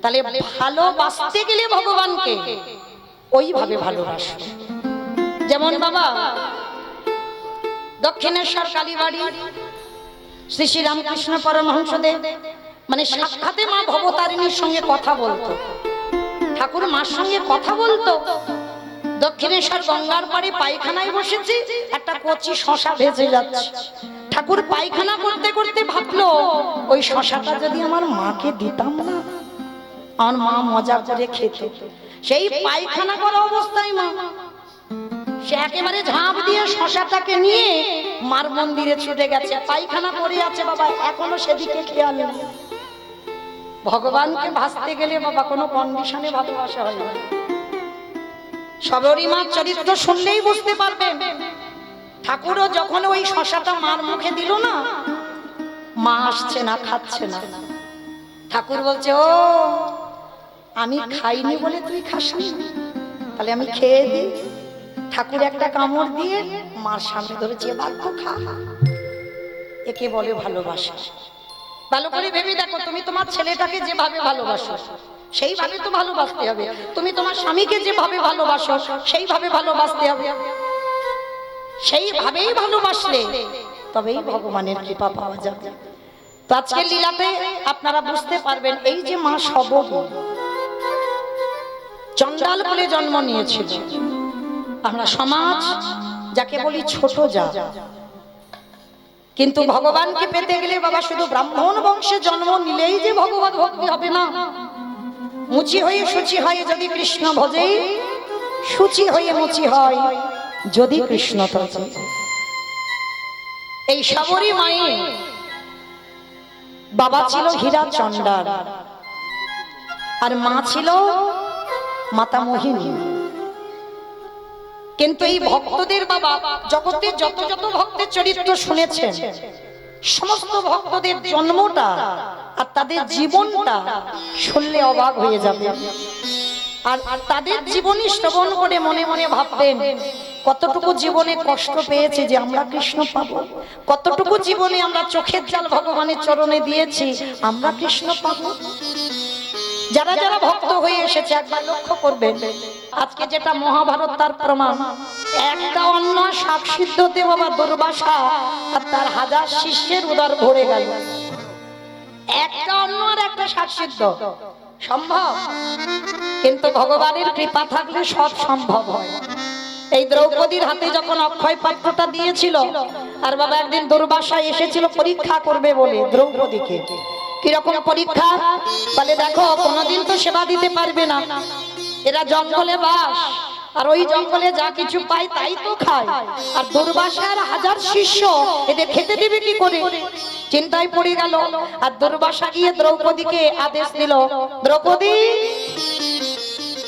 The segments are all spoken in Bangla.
তাহলে ভালোবাসতে গেলে ভগবানকে ওইভাবে ভালোবাসো। যেমন বাবা দক্ষিণেশ্বর কালীবাড়ি শ্রী শ্রী রামকৃষ্ণ পরমহংসদেব মানে সাক্ষাতে মা ভবতারিণীর সঙ্গে কথা বলতো, ঠাকুর মার সঙ্গে কথা বলতো। দক্ষিণেশ্বর গঙ্গার পাড়ে পায়খানায় বসেছি, একটা কচি শশা ভেসে যাচ্ছে। ঠাকুর পায়খানা করতে করতে ভাবলো ওই শশাটা যদি আমার মাকে দিতাম না, আমার মা মজা করে খেত। সেই পায়খানা করা অবস্থায় মা সে একেবারে ঝাঁপ দিয়ে শশাটাকে নিয়ে মার মন্দিরে ছুটে গেছে। পায়খানা করে আছে বাবা, এখনো সেদিকে খেয়াল নেই। ভগবানকে ভাসতে গেলে বাবা কোনো কন্ডিশনে ভালোবাসা হয় না। সবরীমার চরিত্র শুনলেই বুঝতে পারবেন। ঠাকুরও যখন ওই শশাটা মার মুখে দিল না, মা আসছে না, খাচ্ছে না। ঠাকুর বলছে, ও আমি খাইনি বলে তুই খাসনি, তাহলে আমি খেয়ে দিই। ঠাকুর একটা কামড় দিয়ে মার সামনে ধরেছে, ভাগ্য খা। একে বলে ভালোবাসা। ভালো করে ভেবে দেখো, তুমি তোমার ছেলেটাকে যেভাবে ভালোবাসো সেইভাবে তো ভালোবাসতে হবে। তুমি তোমার স্বামীকে যেভাবে ভালোবাসো সেইভাবে ভালোবাসতে হবে। সেইভাবেই ভালোবাসলে তবেই ভগবানের কৃপা পাওয়া যাবে। তো আজকের লীলাতে আপনারা বুঝতে পারবেন, এই যে মা সবরী চণ্ডাল কুলে জন্ম নিয়েছিল। আমরা সমাজ যাকে বলি ছোট জাত, কিন্তু ভগবানকে পেতে গেলে বাবা শুধু ব্রাহ্মণ বংশে জন্ম নিলেই যে ভগবত ভক্তি হবে না। মুচি হয়ে শুচি হয় যদি কৃষ্ণ ভজে, শুচি হয়ে মুচি হয় যদি কৃষ্ণ তজে। এই সবরী মায়ের বাবা ছিল হীরা চণ্ডাল আর মা ছিল মাতা মোহিনী। কিন্তু এই ভক্তদের বাবা জগতে যত যত ভক্তের চরিত্র শুনেছেন, সমস্ত ভক্তদের জন্মটা আর তাদের জীবনটা শুনলে অবাক হয়ে যাবে। আর তাদের জীবনী শ্রবণ করে মনে মনে ভাববেন, কতটুকু জীবনে কষ্ট পেয়েছে যে আমরা কৃষ্ণ পাবো, কতটুকু জীবনে আমরা চোখের জল ভগবানের চরণে দিয়েছি আমরা কৃষ্ণ পাবো। যারা যারা ভক্ত হয়ে এসেছে একবার লক্ষ্য করবেন, আজকে যেটা মহাভারত তার প্রমাণ। একটা অন্য শাক সিদ্ধতে বাবা দুর্বাসা আর তার 1000 শিষ্যের উদর ভরে গেল। একটা অন্য আর একটা শাক সিদ্ধ সম্ভব? কিন্তু ভগবানের কৃপা থাকলে সব সম্ভব হয়। এই দ্রৌপদীর হাতে যখন অক্ষয় পাত্রটা দিয়েছিল, আর বাবা একদিন দুর্বাসা এসেছিল পরীক্ষা করবে বলে দ্রৌপদীকে। কিরকম পরীক্ষা? বলে দেখো কোনোদিন তো সেবা দিতে পারবে না, এরা জঙ্গলে বাস, আর ওই জঙ্গলে যা কিছু পায় তাই তো খায়, আর দুর্বাসার 1000 শিষ্য, এদের খেতে দেবে কি করে? চিন্তায় পড়ে গেল। আর দুর্বাসা গিয়ে দ্রৌপদীকে আদেশ দিল, দ্রৌপদী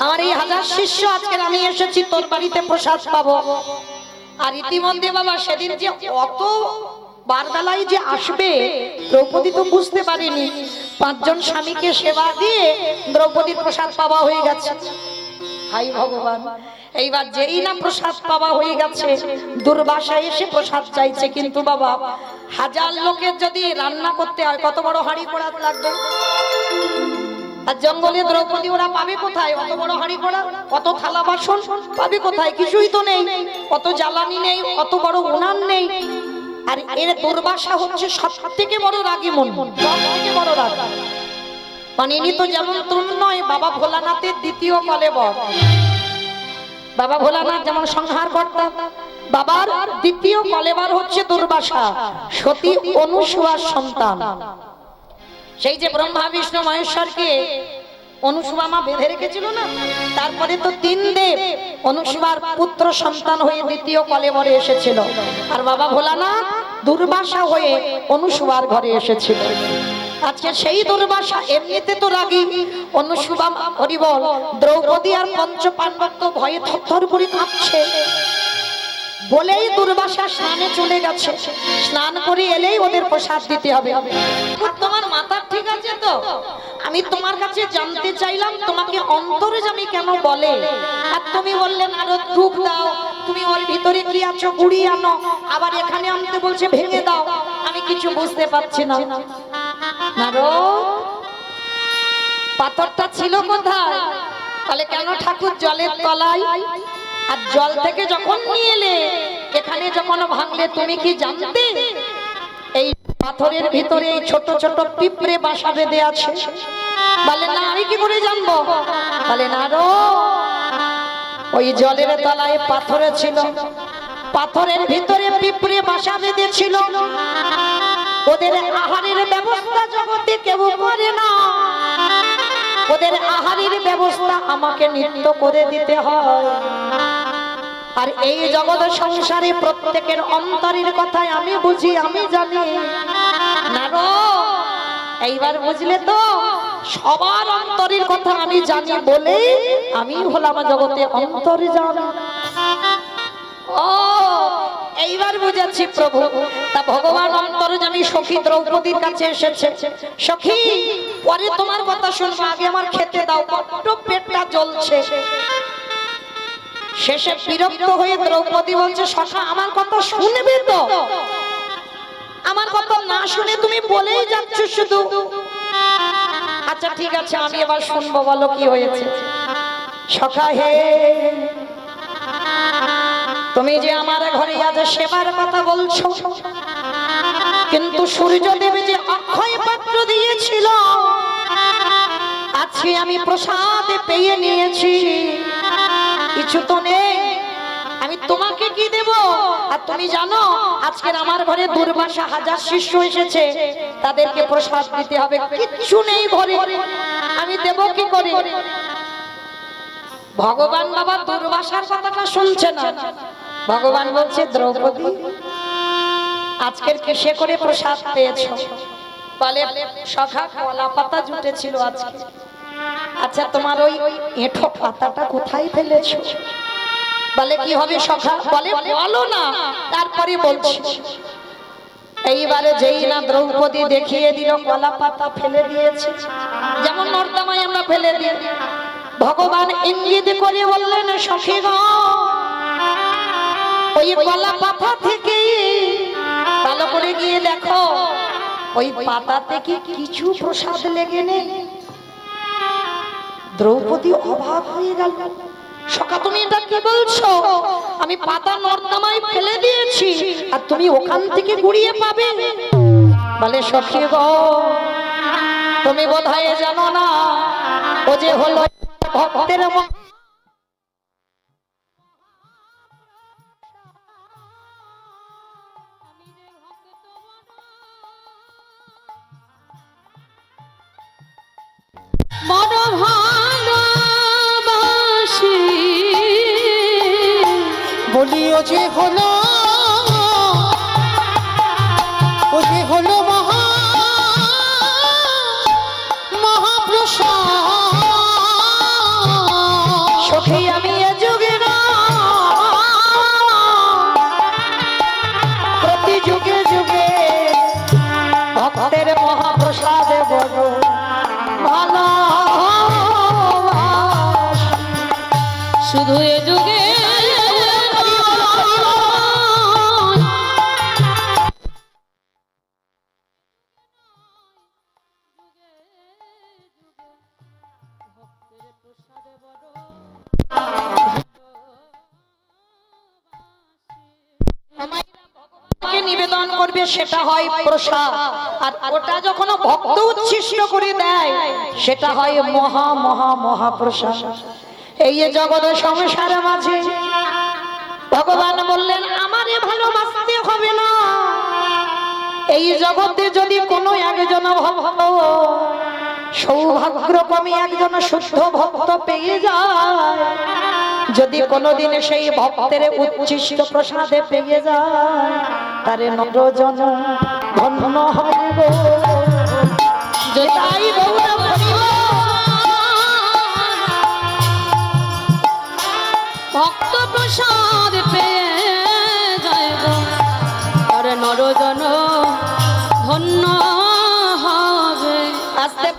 আমার এই 1000 শিষ্য আজকে আমি এসেছি তোর বাড়িতে প্রসাদ পাবো। আর ইতিমধ্যে বাবা সেদিন যে অত বারবেলায় যে আসবে দ্রৌপদী তো বুঝতে পারেনি। 5 জন স্বামীকে সেবা দিয়ে দ্রৌপদীর প্রসাদ পাওয়া হয়ে গেছে। হাই ভগবান, এইবার যেই না প্রসাদ পাওয়া হয়ে গেছে, দুর্বাসা এসে প্রসাদ চাইছে। কিন্তু বাবা 1000 লোকের যদি রান্না করতে হয় কত বড় হাঁড়ি কড়া লাগবে? আর জঙ্গলে দ্রৌপদী ওরা পাবে কোথায় অত বড় হাঁড়ি কড়া? কত থালা বাসন পাবে কোথায়? কিছুই তো নেই, অত জ্বালানি নেই, অত বড় উনান নেই। আর এর দুর্বাসা হচ্ছে সবথেকে বড় রাগী মন, সবথেকে বড় রাগ। মানে ইনি তো যেমন তুম নয়, বাবা ভোলানাথের দ্বিতীয় কলেবর। বাবা ভোলানাথ যেমন সংহার কর্তা, বাবার দ্বিতীয় কলেবর হচ্ছে দুর্বাসা, সতী অনুসুয়ার সন্তান। সেই যে ব্রহ্মা বিষ্ণু মহেশ্বরকে অনুসুয়া মা বেঁধে রেখেছিল না, তারপরে তো 3 দেব অনুসুয়ার পুত্র সন্তান হয়ে দ্বিতীয় কলেবরে এসেছিল। আর বাবা ভোলানাথ দুর্বাসা হয়ে অনুসুয়ার ঘরে এসেছিল। আজকে সেই দুর্বাসা এমনিতে তো রাগী, অনুসুয়া হরিবল দ্রৌপদী আর পঞ্চ পাণ্ডব তো ভয়ে থরথর করে কাঁপছে বলেই দুর্বাসা স্নানে চলে গেছে। স্নান করে এলেই ওদের প্রসাদ দিতে হবে। তোমার মাথা ঠিক আছে তো? আমি তোমার কাছে জানতে চাইলাম তোমাকে অন্তর্যামী কেন বলে, আর তুমি বললেন আরো ধূপ দাও, তুমি ওর ভিতরে কি আছো গুড়ি আনো, আবার এখানে আনতে বলছে ভেঙে দাও। আমি কিছু বুঝতে পারছি না। নারদ পাথরটা ছিল কোথায়? তাহলে কেন ঠাকুর জলের তলায়? আর জল থেকে যখন নিয়ে এলে এখানে যখন ভাঙলে তুমি কি জানতে এই পাথরের ভিতরে এই ছোট ছোট পিঁপড়ে বাসা বেঁধে আছে? বলে না, আমি কি করে জানবো? বলে না রো, ওই জলের তলায় পাথরে ছিল, পাথরের ভিতরে পিঁপড়ে বাসা বেঁধেছিল। ওদের আহারের ব্যবস্থা জগতে কেউ করে না, ওদের আহারের ব্যবস্থা আমাকে নিত্য করে দিতে হয়। আর এই জগৎ সংসারে প্রত্যেকের অন্তরের কথাই আমি বুঝি, আমি জানি না গো। এইবার বুঝলে তো, সবার অন্তরের কথা আমি জানি বলে আমি হলাম জগতে অন্তর্যামী। ও এইবার বুঝাচ্ছি প্রভু। তা ভগবান অন্তর্যামী সখী দ্রৌপদীর কাছে এসেছে। সখী, পরে তোমার কথা শুনবো, আগে আমার খেতে দাও, বড্ড পেটটা জ্বলছে। শেষে বিরক্ত হয়ে দ্রৌপদী বলছে, সখা আমার কথা শুনবে তো? আমার কথা না শুনে তুমি বলেই যাচ্ছ শুধু। আচ্ছা ঠিক আছে, আমি এবার শুনবো, বলো কি হয়েছে। সখা হে, তুমি যে আমার ঘরে আজ সেবার কথা বলছো, কিন্তু সূর্যদেব যে অক্ষয় পাত্র দিয়েছিল আজকে আমি প্রসাদে পেয়ে নিয়েছি, কিছু তো নেই, আমি তোমাকে কি দেব? আর তুমি জানো আজকের আমার ঘরে দুর্বাসা 1000 শিষ্য এসেছে, তাদেরকে প্রসাদ দিতে হবে, কিচ্ছু নেই ঘরে, আমি দেব কি করে? ভগবান বাবা দুর্বাসার কথাটা শুনছে না। ভগবান বলছে, দ্রৌপদী আজকের কিসে করে প্রসাদ পেয়েছো? বলে, সখা কলা পাতা জুটেছিল আজকে। আচ্ছা তোমার ওই এঁঠো পাতাটা কোথায় ফেলেছো? বলে কি হবে সখা? বলে বলো না, তারপরে বলছি। এইবারে যেই না দ্রৌপদী দেখিয়ে দিল কলা পাতা ফেলে দিয়েছে, যেমন নর্দমায় আমরা ফেলে দিই, ভগবান ইঙ্গিত করে বললেন, সখী গো, ওই কলা পাতা থেকে ভালো করে গিয়ে দেখো ওই পাতাতে কি কিছু প্রসাদ লেগে নেই। দ্রৌপদী অবাক হয়ে গেল, সখা তুমি এটা কি বলছো? আমি পাতা নর্দমায় ফেলে দিয়েছি আর তুমি ওখান থেকে কুড়িয়ে পাবে? বলে, সখী গো, তুমি বোধহয় জানো না, ও যে হলো ভক্তের বড় ভালোবাসি বলি, ও যে হলো মহাপ্রসাদ। সখী আমি এ যুগে না, প্রতি যুগে যুগে ভক্তের মহাপ্রসাদে বড় ভালো, শুধু এ যুগে নিবেদন করবে সেটা হয় প্রসাদ, আর ওটা যখন ভক্ত উচ্ছিষ্ট করে দেয় সেটা হয় মহা মহা মহাপ্রসাদ। এই জগৎ সংসারের মাঝে ভগবান বললেন, আমারে ভালোবাসতে হবে না। এই জগতে যদি কোনো একজন ভক্ত সৌভাগ্যক্রমে একজন শুদ্ধ ভক্ত পেয়ে যায়, যদি কোনোদিন সেই ভক্তের উচ্ছিষ্ট প্রসাদে পেয়ে যায়, তারে নরজন ধন্য হবে গো। যেটাই গৌর বলিব, ভক্ত প্রসাদ পেয়ে যায় গো, আর নরজন ধন্য হবে। আস্তে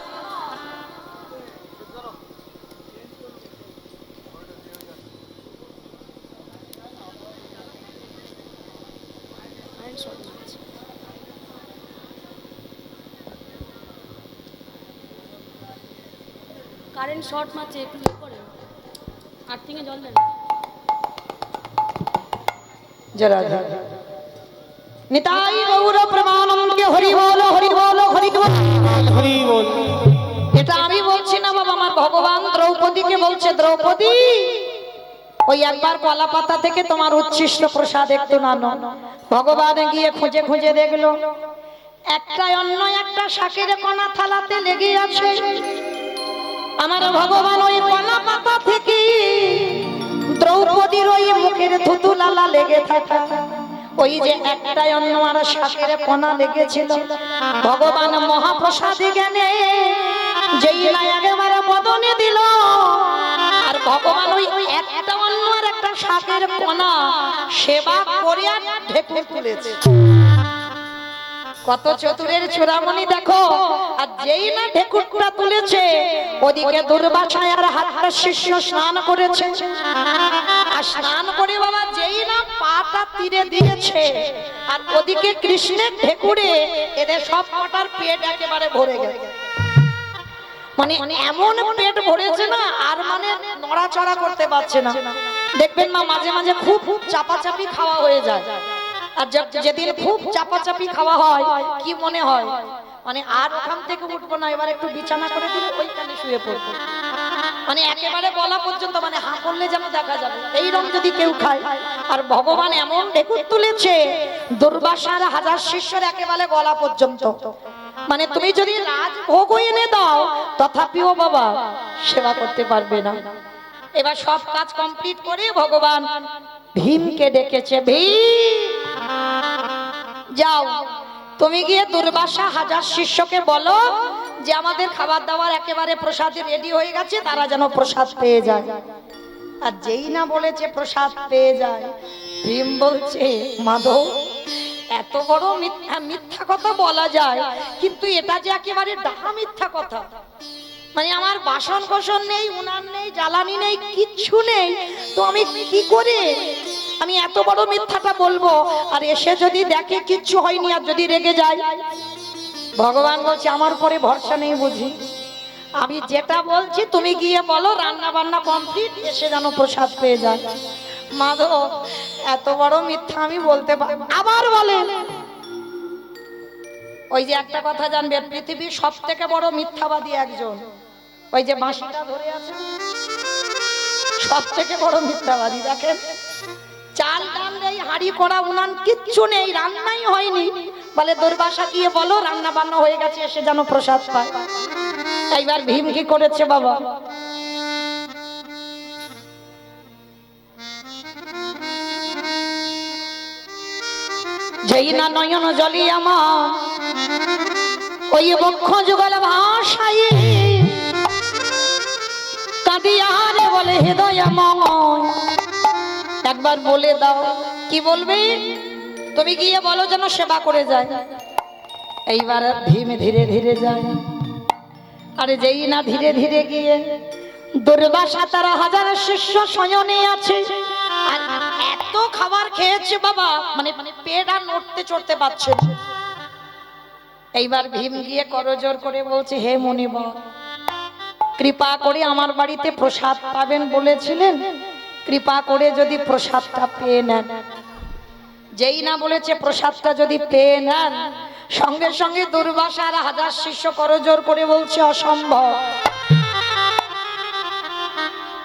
কারেন্ট শর্ট মারছে, একটু ইয়ে করে আর্থিংয়ে জল দেন। জরা নিতাই গৌর প্রেমানন্দে হরি বল হরি বল হরি বল হরি বল। এটা আমি বলছি না বাবা, আমার ভগবান দ্রৌপদীকে বলছে, দ্রৌপদী ওই একবার কলা পাতা থেকে তোমার উচ্ছিষ্ট প্রসাদ একটু নানো। ভগবান গিয়ে খুঁজে খুঁজে দেখলো একটা অন্য একটা শাকের কণা থালাতে লেগে আছে। আমার ভগবান ওই কলা পাতা থেকে দ্রৌপদীর ওই মুখের থুতু লালা লেগে থাকা ওই যে একটা অন্য আর শাকের কণা লেগেছিল, ভগবান মহাপ্রসাদে জ্ঞানে যেই না একেবারে বদনে দিল, আর ভগবান ওই একটা অন্য আর একটা শাকের কণা সেবা করে আর ঢেকে তুলেছে। কত চতুরের চূড়ামণি দেখো। আর যেই না ঢেকুরটা তুলেছে ওদিকে দুর্বাসায় আর হাতটা শিষ্য স্নান করেছে, আর স্নান করে বাবা যেই না পাটা তীরে দিয়েছে আর ওদিকে কৃষ্ণের ঢেকুরে এদের সব কটার পেট একেবারে ভরে গেছে। মানে এমন পেট ভরেছে না আর মানে নড়াচড়া করতে পারছে না। দেখবেন মা মাঝে মাঝে খুব চাপাচাপি খাওয়া হয়ে যায়, আর যেদিন খুব চাপাচাপি খাওয়া হয় কি মনে হয় মানে আর ওখান থেকে উঠবো না, এবার একটু বিছানা করে দিলে ওইখানে শুয়ে পড়বো, মানে একেবারে গলা পর্যন্ত মানে হাঁ করলে যেন দেখা যাবে এইরকম যদি কেউ খায়। আর ভগবান এমন ঢেকুর তুলেছে দুর্বাসার হাজার শিষ্যর একেবারে গলা পর্যন্ত, মানে তুমি যদি রাজভোগ এনে দাও তথাপিও বাবা সেবা করতে পারবে না। এবার সব কাজ কমপ্লিট করে ভগবান ভীমকে ডেকেছে, ভীম যাও তুমি গিয়ে দুর্বাসা হাজার শিষ্যকে বলো যে আমাদের খাবার দাবার একেবারে প্রসাদে রেডি হয়ে গেছে, তারা যেন প্রসাদ পেয়ে যায়। আর যেই না বলেছে প্রসাদ পেয়ে যায়, ভীম বলছে মাধব এত বড় মিথ্যা মিথ্যা কথা বলা যায়, কিন্তু এটা যে একেবারে ডাহা মিথ্যা কথা। মানে আমার বাসন কোসন নেই, উনান নেই, জ্বালানি নেই, কিচ্ছু নেই, তো আমি কি করে আমি এত বড় মিথ্যাটা বলবো? আর এসে যদি দেখে কিচ্ছু হয়নি আর যদি রেগে যায়? ভগবান বলছে আমার উপরে ভরসা নেই বুঝি, আমি যেটা বলছি তুমি গিয়ে বলো রান্না বান্না কমপ্লিট, এসে যেন প্রসাদ পেয়ে যায়। মাধব এত বড় মিথ্যা আমি বলতে পারি? আবার বলে ওই যে একটা কথা জানবেন, পৃথিবীর সব থেকে বড় মিথ্যাবাদী একজন, ওই যে বাঁশিটা ধরে আছে, সব থেকে বড় মিথ্যাবাদী। দেখেন চাল ডাল নেই, হাঁড়ি কড়া উনান কিচ্ছু নেই, রান্নাই হয়নি, বলে দুর্বাসা গিয়ে বলো রান্না বান্না হয়ে গেছে, এসে যেন প্রসাদ পায়। এইবার ভীম কি করেছে বাবা, যেই না নয়ন জলি আমার ওই বক্ষ যুগল ভাষাই কাঁদিয়ারে বলে হৃদয়ময়, একবার বলে দাও কি বলবে? তুমি গিয়ে বলো যেন সেবা করে যায়। এইবার ভীম ধীরে ধীরে যায়, আরে যেই না ধীরে ধীরে গিয়ে দুর্বাসা তারা হাজার শিষ্য শয়নে আছে, আর এত খাবার খেয়েছে বাবা মানে পেট আর নড়তে চড়তে পারছে। এইবার ভীম গিয়ে করজোর করে বলছে হে মুনিবর, কৃপা করে আমার বাড়িতে প্রসাদ পাবেন বলেছিলেন, কৃপা করে যদি প্রসাদটা পেয়ে নেন। যেই না বলেছে প্রসাদটা যদি পেয়ে নেন, সঙ্গে সঙ্গে দুর্বাসার হাজার শিষ্য করজোর করে বলছে অসম্ভব।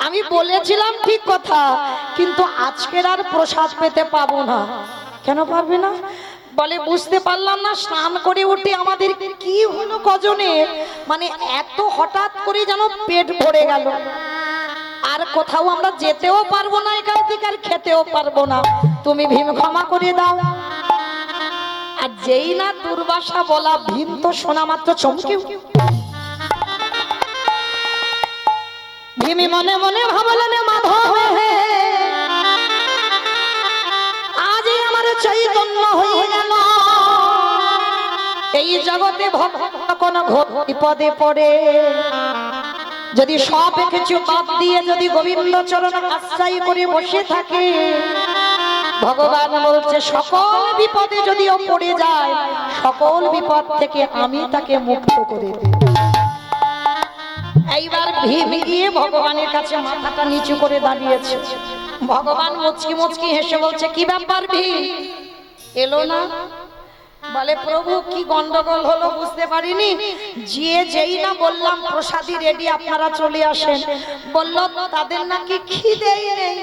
আমি বলেছিলাম ঠিক কথা, কিন্তু আজকের আর প্রসাদ পেতে পাবো না। কেন পারবে না? বলে বুঝতে পারলাম না, স্নান করে উঠে আমাদের কি হলো কজনের, মানে এত হঠাৎ করে যেন পেট ভরে গেল, আর কোথাও আমরা যেতেও পারবো না, এখান থেকে আর খেতেও পারবো না, তুমি ভীম ক্ষমা করে দাও। আর যেই না দুর্বাসা বলা, ভীম তো শোনা মাত্র চমকে ভীমি মনে মনে ভাবলেন মাধব আজ আমার চৈতন্য হয়ে গেল, এই জগতে কোন বিপদে পড়ে যদি সব কিছু বাদ দিয়ে যদি গোবিন্দ চরণ আশ্রয় করে বসে থাকে, ভগবান বলছে সকল বিপদে যদিও পড়ে যায়, সকল বিপদ থেকে আমি তাকে মুক্ত করে দেব। এইবার ভীম গিয়ে ভগবানের কাছে মাথাটা নিচু করে দাঁড়িয়েছে। ভগবান মুচকি মুচকি হেসে বলছে, কি ব্যাপার ভীম, এলো না? বলে, প্রভু কি গন্ডগোল হলো বুঝতে পারিনি, যেই না বললাম প্রসাদী রেডি, আপনারা চলে আসেন, বলল তাদের নাকি খিদেই নেই।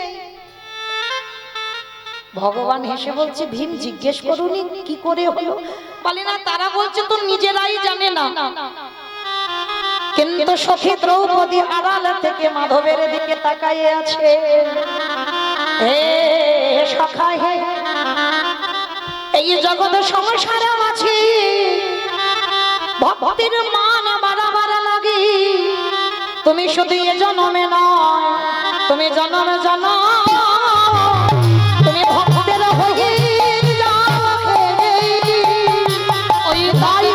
ভগবান হেসে বলছে, ভীম জিজ্ঞেস করুনি কি করে হলো? বলে, না তারা বলছে তো নিজেরাই জানে না। কিন্তু সখী দ্রৌপদী আড়াল থেকে মাধবের দিকে তাকাইয়ে আছে। হে সখা হে, এই জগতে সংসারে আছি, ভক্তির মান বাড়াবার লাগি। তুমি শুধু এ জন্মে নয়, তুমি জন্ম জন্ম তুমি ভক্তের হয়ে যাবে। ওই তাই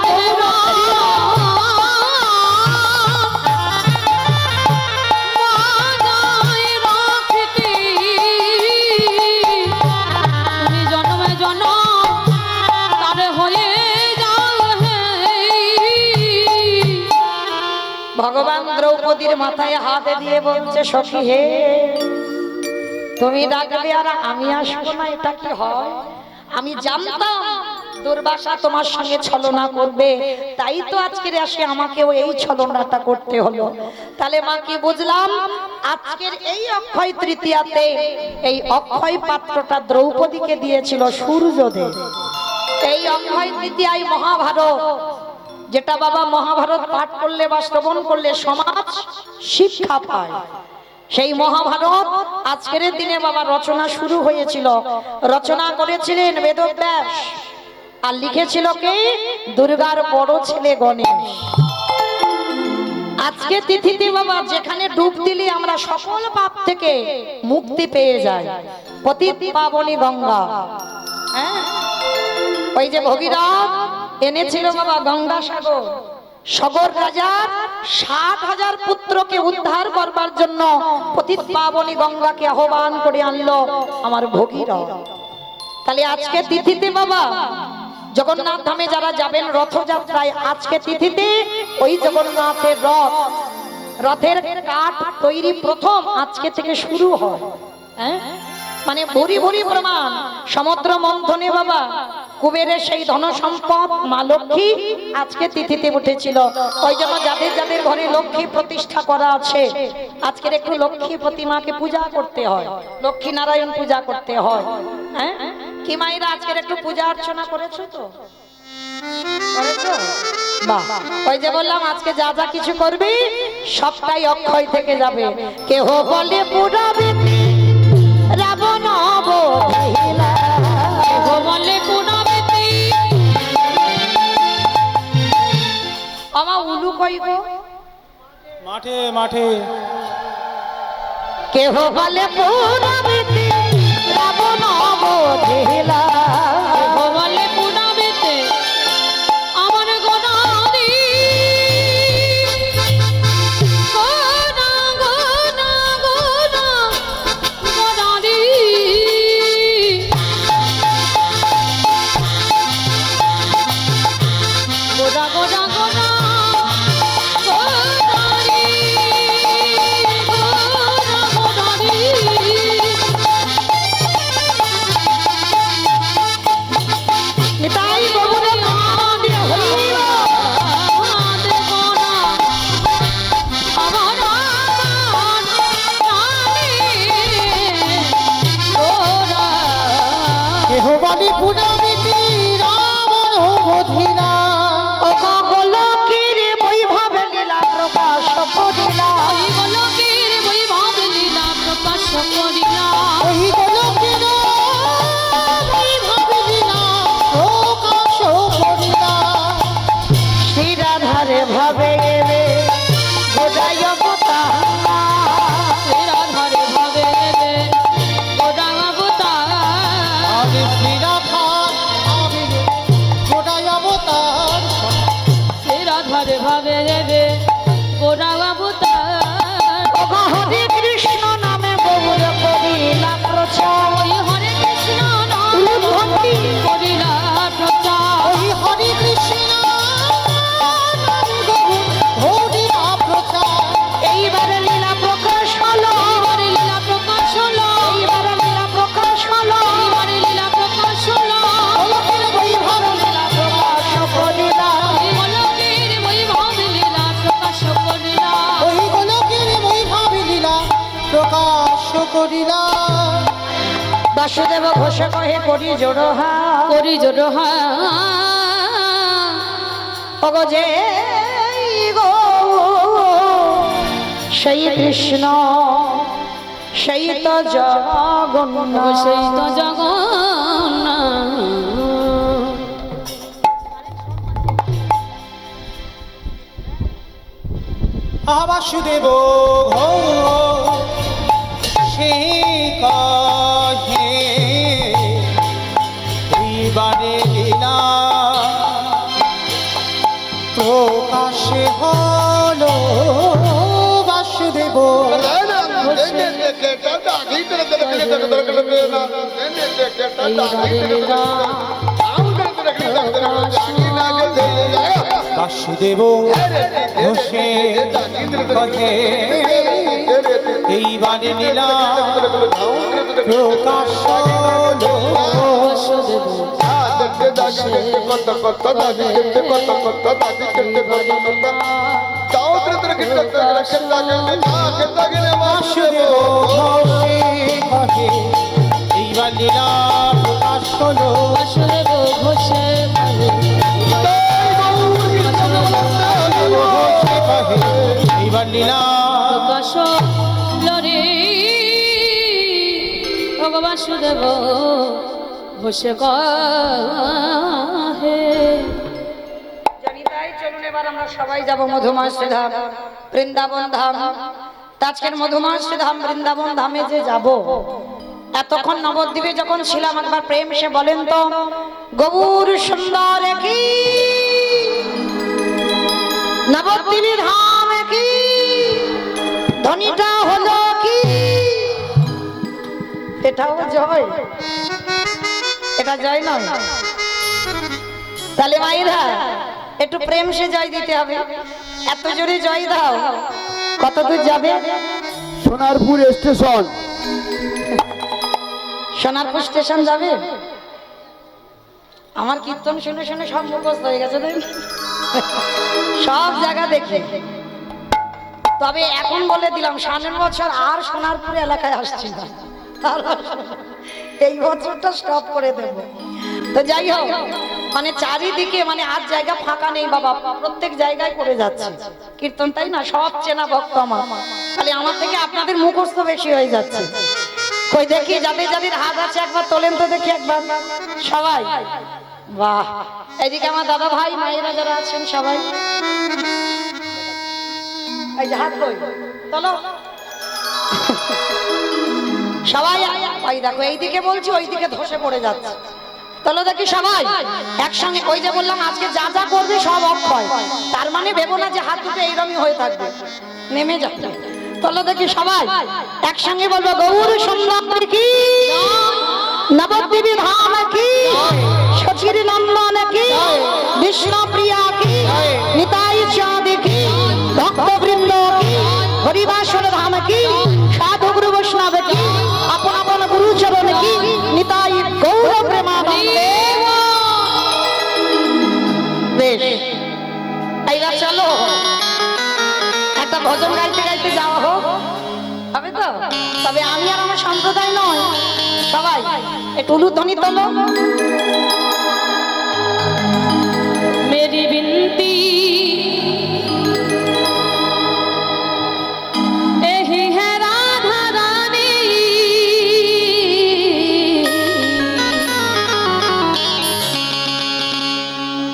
ভগবান দ্রৌপদীর মাথায় হাত দিয়ে বলছে, সখী হে, তুমি ডাকবে আর আমি আসবো না, এটা কি হয়? আমি জানতাম দুর্বাসা তোমার সঙ্গে ছলনা করবে, তাই তো আজকের আসে আমাকেও এই ছলনাটা করতে হলো। তাহলে মা কি বুঝলাম? আজকের এই অক্ষয় তৃতীয়াতে এই অক্ষয় পাত্রটা দ্রৌপদীকে দিয়েছিল সূর্যদেব। এই অক্ষয় তৃতীয়ায় মহাভারত, যেটা বাবা মহাভারত পাঠ করলে বা শ্রবণ করলে সমাজ শিক্ষা পায়, সেই মহাভারত আজকের দিনে বাবা রচনা শুরু হয়েছিল। রচনা করেছিলেন বেদব্যাস, আর লিখেছিল কে? দুর্গার বড় ছেলে গণেশ। আজকে তিথিতে বাবা যেখানে ডুব দিলে আমরা সকল পাপ থেকে মুক্তি পেয়ে যাই, পতিত পাবনী গঙ্গা। হ্যাঁ, ওই যে ভগীরথ এনেছিল বাবা গঙ্গা সাগর, সগর রাজার ৭,০০০ পুত্রকে উদ্ধার করবার জন্য পতিত পাবনী গঙ্গাকে আহ্বান করে আনলো আমার ভগীরথ। তাহলে আজকে তিথিতে বাবা জগন্নাথ ধামে যারা যাবেন রথযাত্রায়, আজকে তিথিতে ওই জগন্নাথের রথের কাঠ তৈরি প্রথম আজকে থেকে শুরু হয়। হ্যাঁ, মানে ভরি ভরি প্রমাণ। সমুদ্র মন্থনে বাবা কুবেরের সেই ধন সম্পদ মা লক্ষ্মী আজকে তিথিতে উঠেছিল। ওই জন্য যাদের যাদের ঘরে লক্ষ্মী প্রতিষ্ঠা করা আছে, আজকের একটু লক্ষ্মী প্রতিমাকে পূজা করতে হয়, লক্ষ্মী নারায়ণ পূজা করতে হয়। হ্যাঁ, কি মায়েরা আজকের একটু পূজা অর্চনা করেছো তো? করেছো? বাহ, ওই যে বললাম আজকে যা যা কিছু করবি সবটাই অক্ষয় থেকে যাবে। কেহ বলে পুরাবে রাবণ বধিলা, কেহ বলে পুরাবে আমা উলু কই গো মাঠে মাঠে, কেহ বলে পুরাবে রাবণ বধিলা, কেহ বলে পুরাবে আমার গোনাদি গোনা গোনা গোনা গোনাদি। গোনা গোনা গোনা গোনাদি গোনা গোনাদি। নিতাই গৌরে নামে হরিল নামে গোনা আমার নামে গোনা। কেহ বলি পুরাবিতি রাবণ বধিলা, ও গোলকের বৈভব লীলা প্রকাশ করিলা, ওই গোলকের বৈভব লীলা প্রকাশ করিলা, ওই গোলকের বৈভব লীলা প্রকাশ করিলা। শ্রীরাধারে ভাবে এবে গোদায় অবতার, রাধারে ভাবে গোদায় অবতার, আমি শ্রীরাধা, আমি গোটাই অবতার। রাধারে ভাবে গোদায় অবতার। হরে কৃষ্ণ নামে গৌর বাসুদেব ঘোষ কহে করি জোড় হা করি জোড় ওগো যে গো সেই কৃষ্ণ সেই তো জগন্নাথ সেই তো জগন্নাথ বাসুদেব সে কহে এইবারে লীলা প্রকাশে হলো বাসুদেব বাসুদেব ঘোষে কহে এইবারে লীলা প্রকাশ হলো বাসুদেব ঘোষে কহে এইবার লীলা প্রকাশ হলো বাসুদেব ঘোষে ঘোষে কহে এইবার লীলা প্রকাশ লরে বাসুদেব ঘোষে কহে জানি তাই চলুন এবার আমরা সবাই যাব মধুমাসী ধাম বৃন্দাবন ধাম আজকের মধুমাসী ধাম বৃন্দাবন ধামে যে যাব এতক্ষণ নবদ্বীপে যখন ছিলাম একবার প্রেম সে বলেন তো গৌর সুন্দর কি নবদ্বীপে ধাম কি ধ্বনিটা হলো কি এটাও জয় এটা জয় নয় তাহলে মাইরা একটু প্রেম সে জয় দিতে হবে এত জোরে জয় দাও কত দূর যাবে সোনারপুর স্টেশন সোনারপুর স্টেশন যাবে আমার কীর্তন শুনে শুনে সব মুখস্থ হয়ে গেছে তাই সব জায়গা দেখে তবে এখন বলে দিলাম সামনের বছর আর সোনারপুর এলাকায় আসছি না এই বছরটা স্টপ করে দেব তো যাই হোক মানে চারিদিকে মানে আর জায়গা ফাঁকা নেই বাবা প্রত্যেক জায়গায় করে যাচ্ছে কীর্তন তাই না সব চেনা ভক্ত আমার খালি আমার থেকে আপনাদের মুখস্থ বেশি হয়ে যাচ্ছে কই দেখি যাদের যাদের হাত আছে একবার তোলেন তো দেখি একবার সবাই বাহ এদিকে আমার দাদা ভাই মায়েরা যারা আছেন সবাই এই যে হাত কই তোলো সবাই ওই দেখো এইদিকে বলছি ওইদিকে ধসে পড়ে যাচ্ছে তোলো দেখি সবাই একসঙ্গে ওই যে বললাম আজকে যা যা করবে সব অক্ষয় তার মানে ভেবো না যে হাত দুটো এইরকমই হয়ে থাকবে নেমে যাবে তোলো দেখি সবাই একসঙ্গে বলবো গৌর সুন্দর কি নবদ্বীপে ধাম কি সচির নন্দন কি বিষ্ণুপ্রিয়া কি নিতাই চাঁদ কি ভক্তবৃন্দ কি হরিবাসর ধাম কি সাধু গুরু বৈষ্ণব কি আপন আপন গুরুচরণ কি নিতাই গৌর প্রেমানন্দে বেশ এইবার চলো একটা ভজন গাইতে গাইতে যাওয়া হোক হবে তো তবে আমি আর আমার সম্প্রদায় নয় সবাই একটু উলুধ্বনি তোলো मेरी बिनती यही है राधा रानी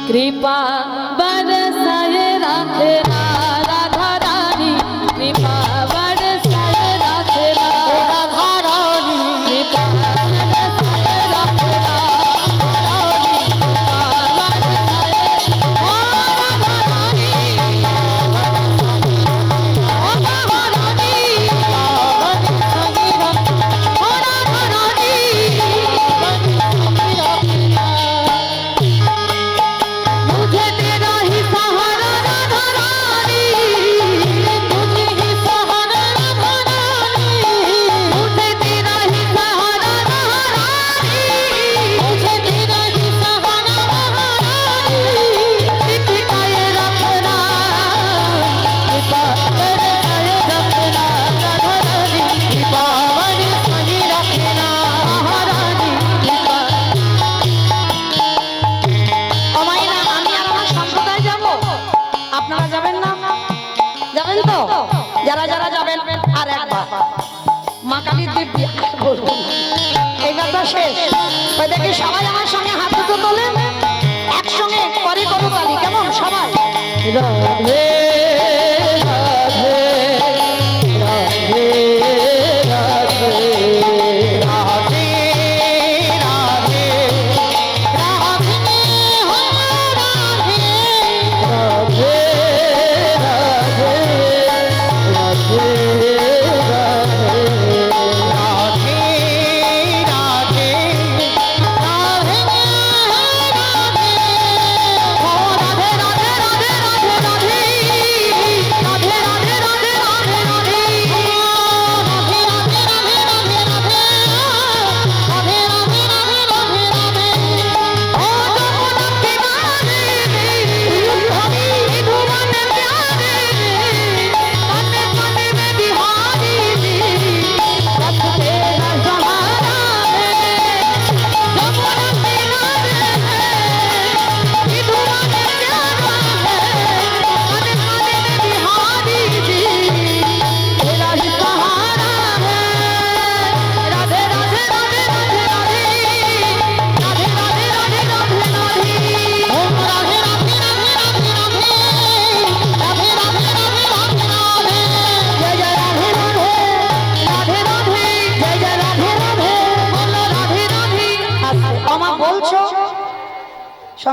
कृपा बरसाए रखना राधा रानी कृपा बरसाए रखना রাধা রানী कृपा बरसाए रखना मुझे যাবেন আর একবার মা কালীর দিব্যি বলবো না। এইবার তো শেষ। ওই দেখি সবাই আমার সঙ্গে হাত দুটো তোলেন, একসঙ্গে করে করো তালি, কেমন সবাই? রাধে রাধে রাধে রাধে রাধে রাধে রাধে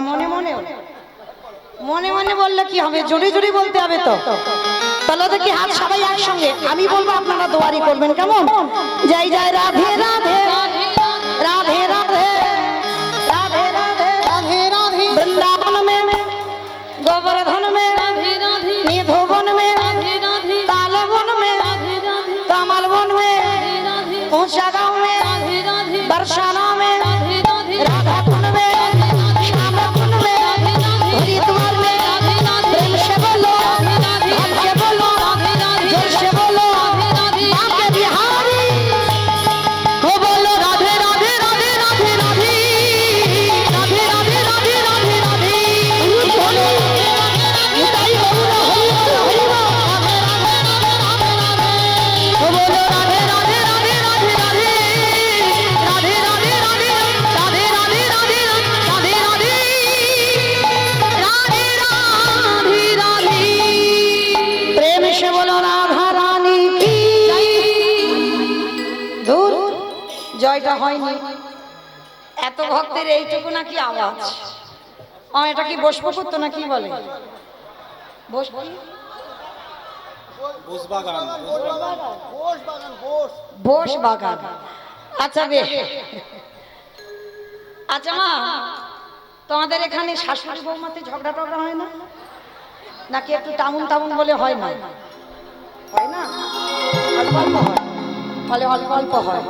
মনে মনে মনে মনে বললে কি হবে, জোরে জোরে বলতে হবে তো। তাহলে দেখি হাত সবাই একসঙ্গে, আমি বলবো আপনারা দোয়ারি করবেন, কেমন? জয় জয় রাধে রাধে রাধে রাধে রাধে রাধে রাধে রাধে वृंदावन में गोवर्धन में निधोवन में तालवन में कमल वन में ऊंचा गांव में बरसाना में राधा कुंड में श्याम कुंड में हरिद्वार में प्रेम से बोलो धन से बोलो जोर से बोलो बांके बिहारी को बोलो राधे राधे राधे राधे राधे राधे राधे राधे राधे राधे बोलो निताई गौरा हरि हरि को बोलो राधे राधे राधे राधे राधे राधे राधे राधे राधे राधे राधे राधे राधे राधे प्रेम से बोलो राधा रानी की दूर জয়টা হয়নি, এত ভক্তের এইটুকু নাকি আওয়াজ। এটা কি বসবো করতো না কি বলে? বসবো বোস বাগান। আচ্ছা বেশ। আচ্ছা মা, তোমাদের এখানে শাশুড়ি বৌমাতে ঝগড়া টগড়া হয় না নাকি? একটু টাউন টাউন বলে হয় না? হয় না, অল্প অল্প হয়, বলে অল্প অল্প হয়।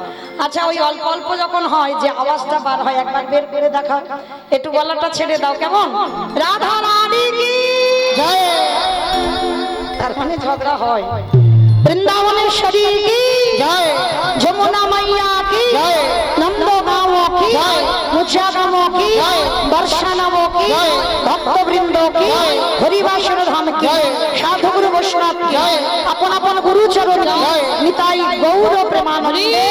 আচ্ছা ওই অল্প অল্প যখন হয়, যে আওয়াজটা বার হয় একবার বের করে দেখা, একটু গলাটা ছেড়ে দাও, কেমন? রাধা রানী কি জয়। তার মানে ঝগড়া হয়। বৃন্দাবনেশ্বরী কি জয়, যমুনা মাইয়া কি জয়, নন্দগাঁও কি জয়, মুচাগাঁও কি জয়, বর্ষানাও কি জয়, ভক্তবৃন্দ কি জয়, হরিবাসর ধাম কি জয়, সাধুগুরু বৈষ্ণব কি জয়, আপন আপন গুরুচরণ কি জয়, নিতাই গৌর প্রেমানন্দে।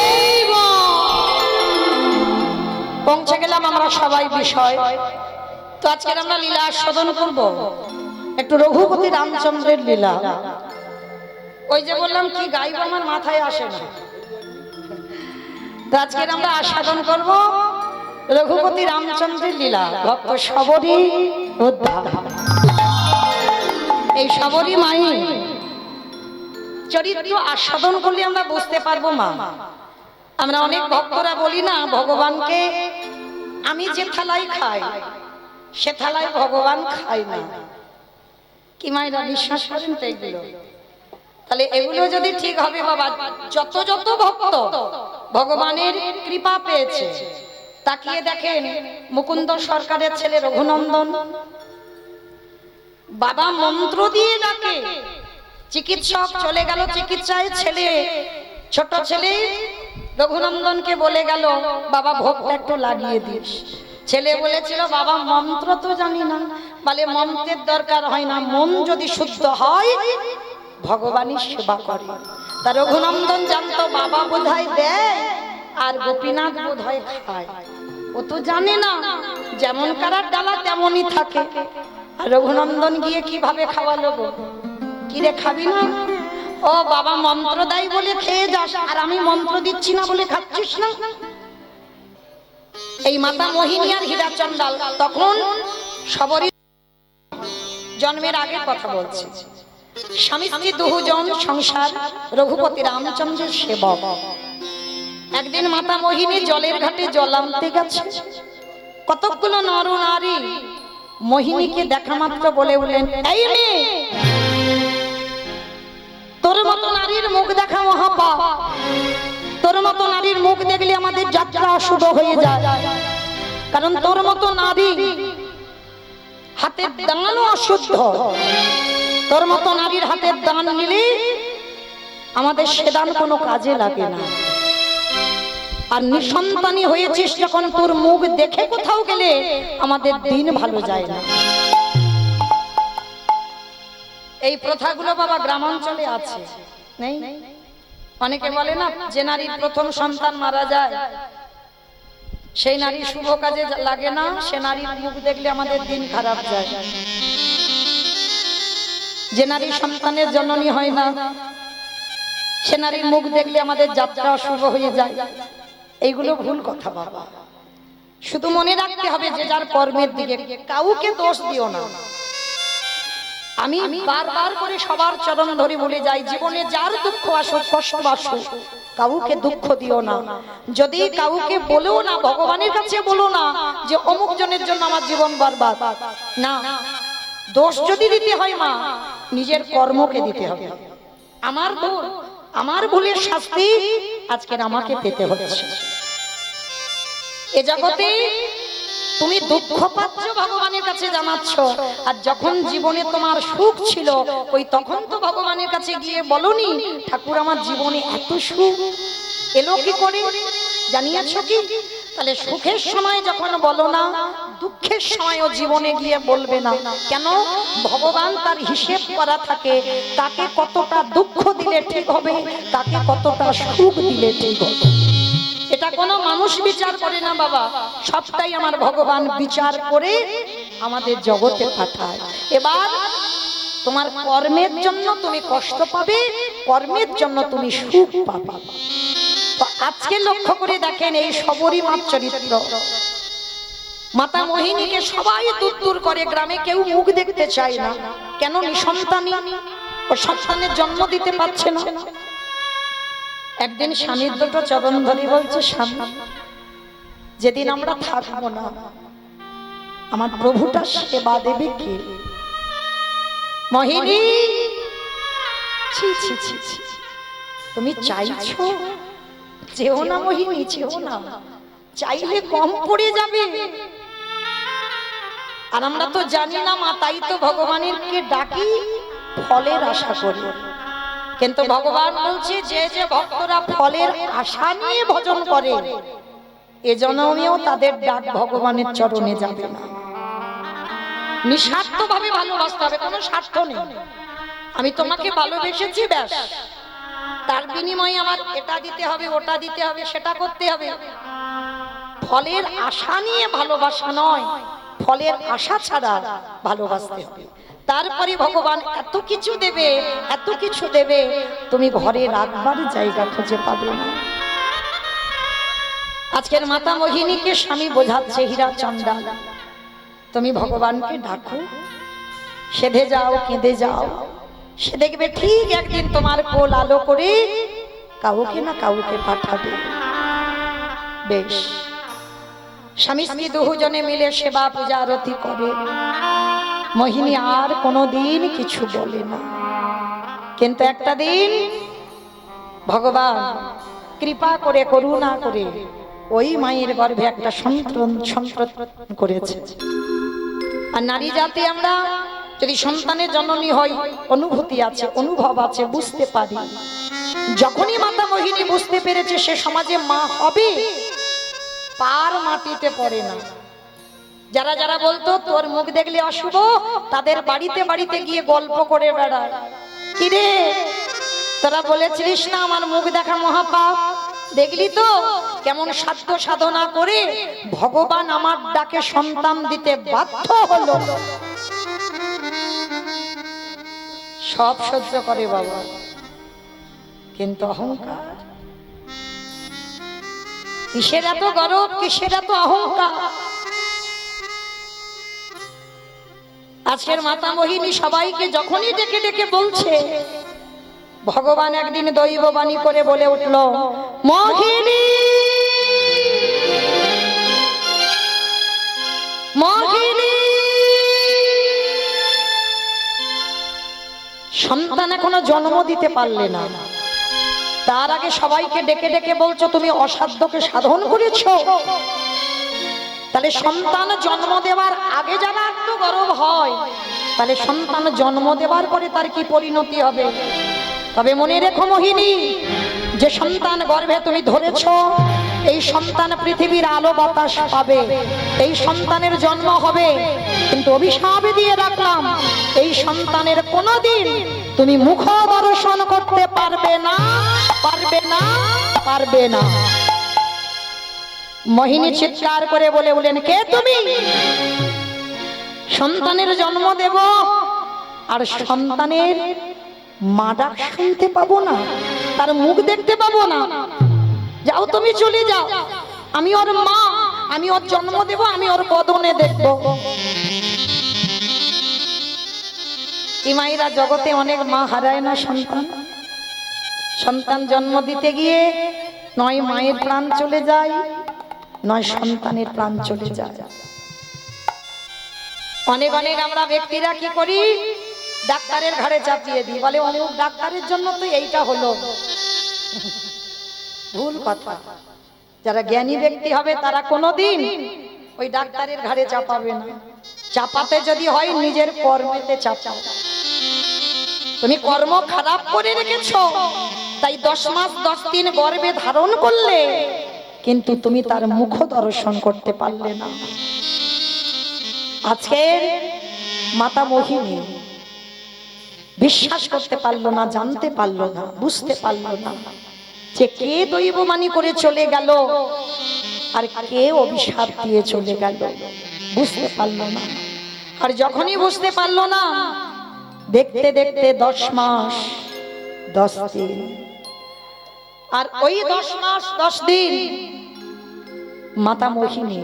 পৌঁছে গেলাম আমরা সবাই বিষয়। তো আজকে আমরা লীলা আস্বাদন করব, একটু রঘুপতি রামচন্দ্রের লীলা। ওই যে বললাম কি গাইব আমার মাথায় আসে না, তো আজকে আমরা আস্বাদন করব রঘুপতি রামচন্দ্রের লীলা। ভক্ত সবরী উদ্ধার, এই সবরী মাই চরিত্র আস্বাদন করলে আমরা বুঝতে পারবো মা। আমরা অনেক ভক্তরা বলি না ভগবানকে আমি যে থালায় খাই সে থালায় ভগবান খাই না, কি মায়েরা বিশ্বাস করেন তো এগুলো? তাহলে এগুলো যদি ঠিক হবে বাবা, যত যত ভক্ত ভগবানের কৃপা পেয়েছে, তাকিয়ে দেখেন মুকুন্দ সরকারের ছেলে রঘুনন্দন, বাবা মন্ত্র দিয়ে ডাকে, চিকিৎসক চলে গেল চিকিৎসায়, ছেলে ছোট ছেলে রঘুনন্দনকে বলে গেল বাবা ভোগটা একটু লাগিয়ে দিস। ছেলে বলেছিল বাবা মন্ত্র তো জানি না, বলে মন্ত্রের দরকার হয় না, মন যদি শুদ্ধ হয় ভগবানই সেবা করে। তার রঘুনন্দন জানতো বাবা বোধহয় দেয় আর গোপীনাথ বোধহয় খায়, ও তো জানে না যেমন কারার ডালা তেমনই থাকে। আর রঘুনন্দন গিয়ে কিভাবে খাওয়ালো গো? কিরে খাবি না? ও বাবা মন্ত্র দেয় বলে খেয়ে যাস, আর আমি মন্ত্র দিচ্ছি না বলে খাচ্ছিস না। এই মাতা মোহিনী আর হীরা চন্ডাল তখন সবরই জন্মের আগে কথা বলছে। স্বামী স্ত্রী দুজন সংসার, রঘুপতি রামচন্দ্রের সেবক। একদিন মাতা মোহিনী জলের ঘাটে জল আনতে গেছে। কতকগুলো নর নারী মোহিনীকে দেখা মাত্র বলে উঠলেন, এই মেয়ে, তোর মতো নারীর মুখ দেখা মহাপাপ। তোর মতো নারীর মুখ দেখলে আমাদের যাত্রা অশুভ হয়ে যায়, কারণ তোর মতো নারী হাতের দানও অশুদ্ধ। তোর মতো নারীর হাতের দান নিলে আমাদের সে দান কোনো কাজে লাগে না। আর নিঃসন্তানী হয়েছিস যখন, তোর মুখ দেখে কোথাও গেলে আমাদের দিন ভালো যায় না। এই প্রথাগুলো বাবা গ্রামাঞ্চলে আছে, নেই? অনেকে বলে না, যে নারীর প্রথম সন্তান মারা যায় সেই নারী শুভ কাজে লাগে না, সে নারীর মুখ দেখলে আমাদের দিন খারাপ যায়। যে নারী সন্তানের জননী হয় না সে নারীর মুখ দেখলে আমাদের যাত্রা শুভ হয়ে যায়। এইগুলো ভুল কথা বাবা। শুধু মনে রাখতে হবে যে যার কর্মের দিকে, কাউকে দোষ দিও না। আমি বারবার করে সবার চরণ ধরে বলে যাই, জীবনে যার দুঃখ আসুক, কষ্ট আসুক, কাউকে দুঃখ দিও না। যদি কাউকে বলেও না, ভগবানের কাছে বলো না যে অমুক জনের জন্য আমার জীবন বরবাদ, না। দোষ যদি দিতে হয় মা, নিজের কর্মকে দিতে হবে। আমার ভুল, আমার ভুলের শাস্তি আজকের আমাকে পেতে হচ্ছে। এ জগতে তুমি দুঃখ পাচ্ছ, ভগবানের কাছে জানাচ্ছ, আর যখন জীবনে তোমার সুখ ছিল, ওই তখন তো ভগবানের কাছে গিয়ে বলনি, ঠাকুর আমার জীবনে এত সুখ এলো কি করে, জানিয়েছ কি? তাহলে সুখের সময় যখন বলো না, দুঃখের সময়ও জীবনে গিয়ে বলবে না কেন? ভগবান তার হিসেব করা থাকে, তাকে কতটা দুঃখ দিলে ঠিক হবে, তাকে কতটা সুখ দিলে ঠিক হবে। এটা কোনো মানুষ বিচার করে না বাবা, সবটাই আমার ভগবান বিচার করে আমাদের জগতে পাঠায়। এবার তোমার কর্মের জন্য তুমি কষ্ট পাবে, কর্মের জন্য তুমি সুখ পাবে। তো আজকে লক্ষ্য করে দেখেন, এই সবরী মার চরিত্র। মাতা মোহিনীকে সবাই দূর দূর করে, গ্রামে কেউ মুখ দেখতে চায় না। কেন? নিঃসন্তানী, ও সন্তানের জন্ম দিতে পারছে না। একদিন স্বামীর দুটো চরণ ধরে বলছে, স্বামী, যেদিন আমরা থাকবো না, আমার প্রভুটা সেবা দেবে কে? মোহিনী, ছি ছি ছি ছি, তুমি চাইছো? যেও না মোহিনী, যেও না, চাইলে কম পড়ে যাবে। আর আমরা তো জানি না মা, তাই তো ভগবানের কে ডাকি, ফলের আশা করি। কিন্তু ভগবান বলছে, যে যে ভক্তরা ফলের আশা নিয়ে ভজন করে, এ জন্মেও তাদের ডাক ভগবানের চরণে যাবে না। নিঃস্বার্থ ভাবে ভালোবাসতে হবে, কোনো স্বার্থ নেই। আমি তোমাকে ভালোবেসেছি, ব্যাস, তার বিনিময়ে আমার এটা দিতে হবে, ওটা দিতে হবে, সেটা করতে হবে। ফলের আশা নিয়ে ভালোবাসা নয়, ফলের আশা ছাড়া ভালোবাসতে হবে। তারপরে ভগবান এত কিছু দেবে, এত কিছু দেবে, তুমি ঘরে রাখবার জায়গা খুঁজে পাবে না। আজকের মাতা মোহিনীকে স্বামী বোঝাচ্ছে, হীরা চন্ডাল, তুমি ভগবানকে ডাকো, সেধে যাও, কেঁদে যাও, সে দেখবে ঠিক একদিন তোমার কোল আলো করে কাউকে না কাউকে পাঠাবে। বেশ, স্বামী স্ত্রী দুজনে মিলে সেবা পূজা আরতি করে। মোহিনী আর কোনোদিন কিছু বলে না। কিন্তু একটা দিন ভগবান কৃপা করে, করুণা করে ওই মায়ের গর্ভে একটা সন্তান করেছে। আর নারী জাতি আমরা যদি সন্তানের জননী হয়, অনুভূতি আছে, অনুভব আছে, বুঝতে পারি। যখনই মাতা মোহিনী বুঝতে পেরেছে সে সমাজে মা হবে, পার মাটিতে পড়ে না। যারা যারা বলতো তোর মুখ দেখলে অশুভ, তাদের বাড়িতে বাড়িতে গিয়ে গল্প করে বেড়ায়, কিরে তোরা বলেছিলিস না আমার মুখ দেখা মহাপাপ, দেখলি তো কেমন সাধ্য সাধনা করে ভগবান আমার ডাকে সন্তান দিতে বাধ্য হলো। সব সহ্য করে বাবা, কিন্তু অহংকার, কিসের এত গর্ব, কিসের এত অহংকার। আজকের মাতা মোহিনী সবাইকে যখনই ডেকে ডেকে বলছে, ভগবান একদিন দৈববাণী করে বলে উঠল, মোহিনী মোহিনী, সন্তান এখনো জন্ম দিতে পারলে না, তার আগে সবাইকে ডেকে ডেকে বলছো তুমি অসাধ্যকে সাধন করেছো। তাহলে সন্তান জন্ম দেওয়ার আগে যারা আত্মগর্ব হয়, তাহলে সন্তান জন্ম দেওয়ার পরে তার কি পরিণতি হবে। তবে মনে রেখো মোহিনী, যে সন্তান গর্ভে তুমি ধরেছ, এই সন্তান পৃথিবীর আলো বাতাস পাবে, এই সন্তানের জন্ম হবে, কিন্তু অভিশাপ দিয়ে রাখলাম, এই সন্তানের কোনোদিন তুমি মুখ দর্শন করতে পারবে না, পারবে না, পারবে না। মোহিনী চিৎকার করে বলে বলেন, কে তুমি? সন্তানের জন্ম দেব আর সন্তানের মা ডাক শুনতে পাবো না, তার মুখ দেখতে পাবো না। যাও তুমি চলে যাও, আমি ওর মা, আমি ওর জন্ম দেব, আমি ওর বদনে দেখব। ইমাইরা জগতে অনেক মা হারায় না সন্তান, সন্তান জন্ম দিতে গিয়ে নয় মায়ের প্রাণ চলে যায়, নয় সন্তানের প্রাণ চলে যায়। অনেক অনেক আমরা ব্যক্তিরা কি করি, ডাক্তারের ঘাড়ে চাপিয়ে দিই, বলে অমুক ডাক্তারের জন্য তো এইটা হলো। ভুল কথা। যারা জ্ঞানী ব্যক্তি হবে তারা কোনোদিন ওই ডাক্তারের ঘাড়ে চাপাবে না। চাপাতে যদি হয় নিজের কর্মেতে চাপাও। তুমি কর্ম খারাপ করে রেখেছো, তাই 10 মাস 10 দিন গর্ভে ধারণ করলে, কিন্তু তুমি তার মুখ দর্শন করতে পারলে না। আজকের মাতা মোহিনী বিশ্বাস করতে পারলো না, জানতে পারলো না, বুঝতে পারলো না যে কে দৈববাণী করে চলে গেল আর কে অভিশাপ দিয়ে চলে গেল, বুঝতে পারলো না। আর যখনই বুঝতে পারলো না, দেখতে দেখতে 10 মাস 10 দিন, আর ওই 10 মাস 10 দিন মাতা মোহিনী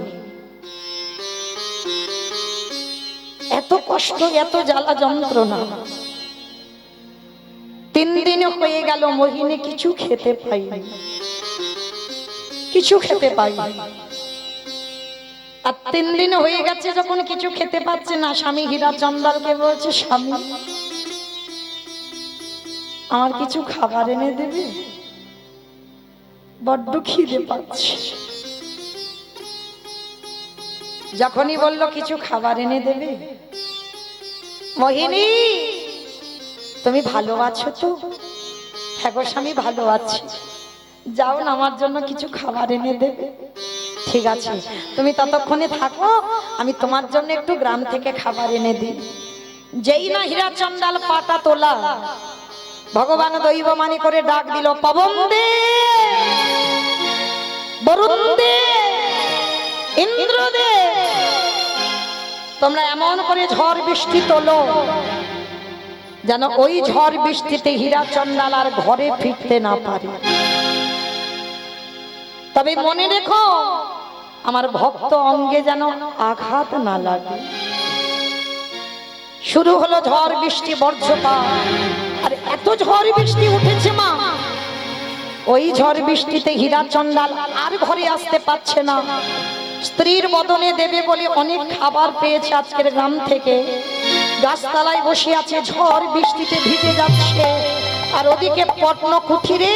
এত কষ্ট, এত জ্বালা যন্ত্রণা, 3 দিন হয়ে গেল মোহিনী কিছু খেতে পাইনি, কিছু খেতে পাইনি। আর 3 দিন হয়ে গেছে যখন কিছু খেতে পাচ্ছে না, স্বামী হীরা চন্দালকে বলছে, স্বামী আমার কিছু খাবার এনে দেবে, বড্ড খিদে পাচ্ছে। যখনই বলল কিছু খাবার এনে দেবে, মোহিনী তুমি ভালো আছো তো? হ্যাঁ গো স্বামী ভালো আছি, যাও না আমার জন্য কিছু খাবার এনে দেবে। ঠিক আছে তুমি ততক্ষণে থাকো, আমি তোমার জন্য একটু গ্রাম থেকে খাবার এনে দিই। যেই না হীরা চন্দাল পাটা তোলা, ভগবান দৈববাণী করে ডাক দিল, পবন দে, বরুণ দে, ইন্দ্র দে, তোমরা এমন করে ঝড় বৃষ্টি তোলো যেন ওই ঝড় বৃষ্টিতে হীরা চন্দাল আর ঘরে ফিরতে না পারে। তবে মনে রেখো আমার ভক্ত অঙ্গে যেন আঘাত না লাগে। শুরু হলো ঝড় বৃষ্টি, বজ্রপাত, আর এত ঝড় বৃষ্টি উঠেছে মা, ওই ঝড় বৃষ্টিতে হীরা চন্দাল আর ঘরে আসতে পারছে না। স্ত্রীর বদনে দেবে বলে অনেক খাবার পেয়েছে আজকের গ্রাম থেকে, গাছতলায় বসে আছে, ঝড় বৃষ্টিতে ভিজে যাচ্ছে। আর ওদিকে পটন কুঠিরে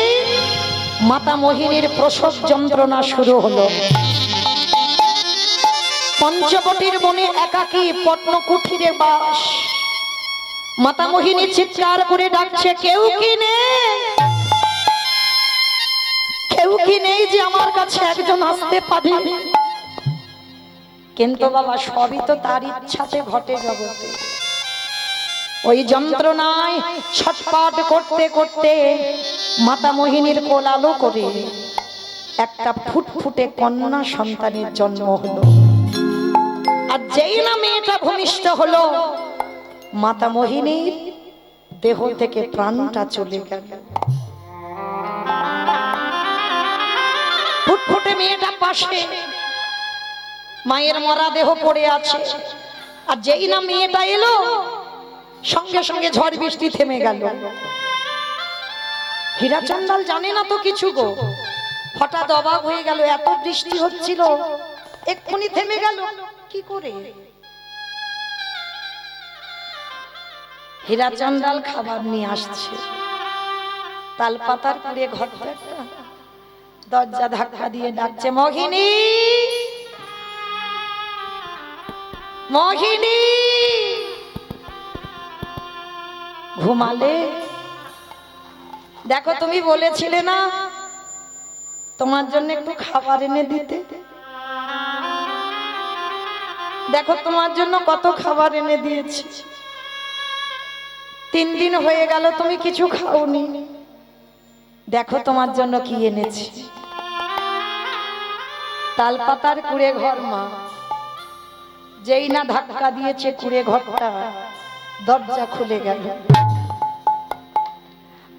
মাতা মোহিনীর প্রসব যন্ত্রণা শুরু হলো। পঞ্চবটির বনে একাকী পটন কুঠিরে বাস। মাতা মোহিনী চিৎকার করে ডাকছে, কেউ কি নেই, কেউ কি নেই যে আমার কাছে একজন আসতে পারে। কিন্তু বাবা সবই তো তার ইচ্ছাতে ঘটে জগতে। ওই যন্ত্রণায় ছটফট করতে করতে মাতা মোহিনীর কোল আলো করে একটা ফুটফুটে কন্যা সন্তানের জন্ম হলো। আর যেই না মেয়েটা ভূমিষ্ঠ হলো, মাতা মোহিনীর দেহ থেকে প্রাণটা চলে গেল। ফুটফুটে মেয়েটা পাশে, মায়ের মরা দেহ পড়ে আছে। আর যেই না মেয়েটা এলো, সঙ্গে সঙ্গে ঝড় বৃষ্টি থেমে গেল। হীরাচন্দাল জানে না তো কিছু গো, হঠাৎ অবাক হয়ে গেল, এত বৃষ্টি হচ্ছিল এক্ষুনি থেমে গেল কি করে? হীরাচন্দাল খাবার নিয়ে আসছে, তালপাতার কুড়ে ঘরটা একটা, দরজা ধাক্কা দিয়ে ডাকছে, মোহিনী, মোহিনী, ঘুমালে? দেখো তুমি বলেছিলে না তোমার জন্য একটু খাবার এনে দিতে, দেখো তোমার জন্য কত খাবার এনে দিয়েছি। 3 দিন হয়ে গেল তুমি কিছু খাওনি, দেখো তোমার জন্য কি এনেছি। তালপাতার কুড়ে ঘর মা, যেই না ধাক্কা দিয়েছে কুড়ে ঘরটা, দরজা খুলে গেল।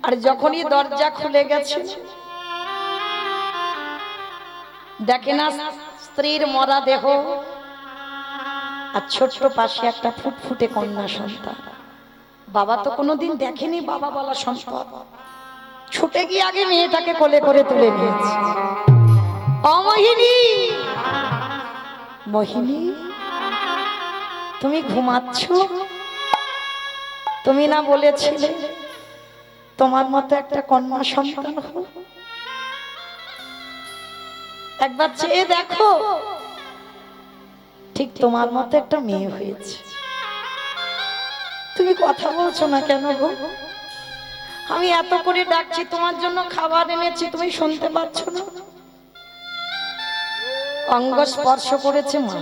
আর যখনই দরজা খুলে গেছে, দেখে না স্ত্রীর মরা দেহ, আর ছোট্ট পাশে একটা ফুটফুটে কন্যা সন্তান। বাবা তো কোনোদিন দেখেনি বাবা বলা সম্ভব, ছুটে গিয়ে আগে মেয়েটাকে কোলে করে তুলে নিয়েছে। অমোহিনী, মোহিনী, তুমি ঘুমাচ্ছ? তুমি না বলেছিলে তোমার মতো একটা কন্যা সন্তান হোক? একবার চেয়ে দেখো, ঠিক তোমার মতো একটা মেয়ে হয়েছে। তুমি কথা বলছো না কেন গো? আমি এত করে ডাকছি, তোমার জন্য খাবার এনেছি, তুমি শুনতে পাচ্ছ না? অঙ্গ স্পর্শ করেছে মা,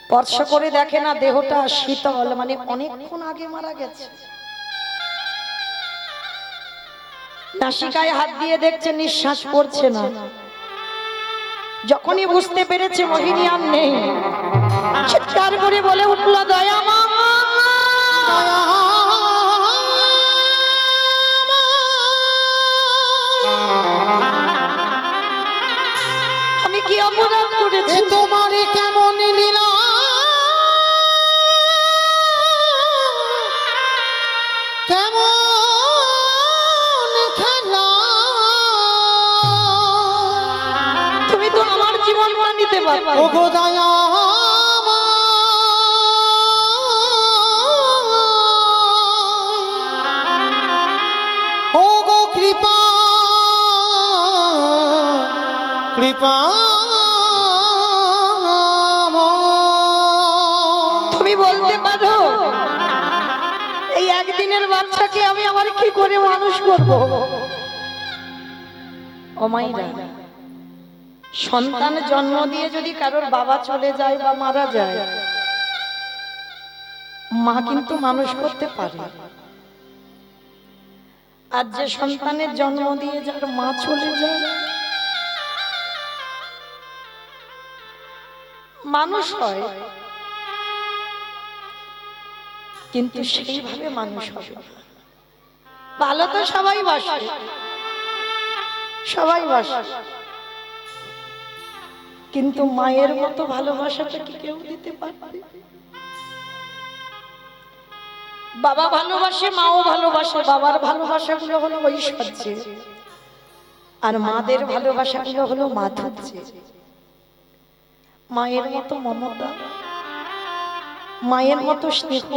স্পর্শ করে দেখে না দেহটা শীতল, মানে অনেকক্ষণ আগে মারা গেছে। নাসিকায় হাত দিয়ে দেখছে নিঃশ্বাস পড়ছে না। যখনই বুঝতে পেরেছে মোহিনী আর নেই, চিৎকার করে বলে উঠল, দয়া মা, আমি কি অপরাধ করেছি? তোমারে কেমন লীলা, কেমন খেলা, তুমি তো আমার জীবনটা নিতে পারবে। ও গো দয়া, ও গো কৃপা, কৃপা, তুমি বলতে পারো এই একদিনের বাচ্চাকে আমি আবার কি করে মানুষ করব? ও মাইরা, সন্তান জন্ম দিয়ে যদি কারোর বাবা চলে যায় বা মারা যায়, মা কিন্তু মানুষ করতে পারে। আর যে সন্তানের জন্ম দিয়ে যার মা চলে যায়, মানুষ হয় কিন্তু সেইভাবে মানুষ হবে। ভালো তো সবাই বাসে, সবাই বাসে, কিন্তু মায়ের মতো ভালোবাসাটা কি কেউ দিতে পারবে? বাবা ভালোবাসে, মাও ভালোবাসে। বাবার ভালোবাসাগুলো হলো ঐশ্বর্যে, আর মাদের ভালোবাসাগুলো হলো মাধুর্যে। মায়ের মতো মমতা, মায়ের মতো স্নেহ,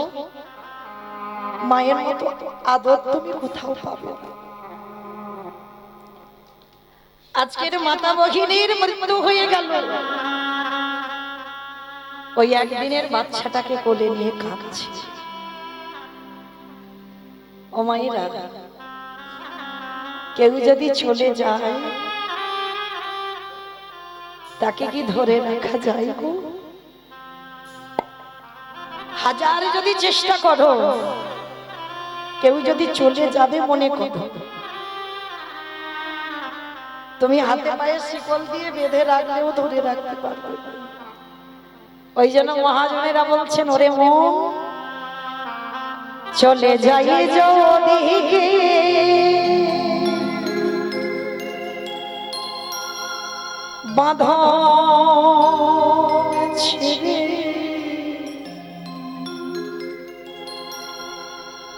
মায়ের মতো আদর তুমি কোথাও পাবে না। আজকের মাতা মোহিনীর মৃত্যু হয়ে গেল, ওই একদিনের বাচ্চাটাকে কোলে নিয়ে কাঁদছে। ও মায়েরা, কেউ যদি চলে যায় তাকে কি ধরে রাখা যায় গো? হাজার যদি চেষ্টা করো, কেউ যদি চলে যাবে মনে করো, তুমি হাতে পায়ে শিকল দিয়ে বেঁধে রাখলেও ধরে রাখতে পারবে না। ওই জন্য মহাজনেরা বলছেন, ওরে মন চলে যাই যদি বাঁধন ছিঁড়ে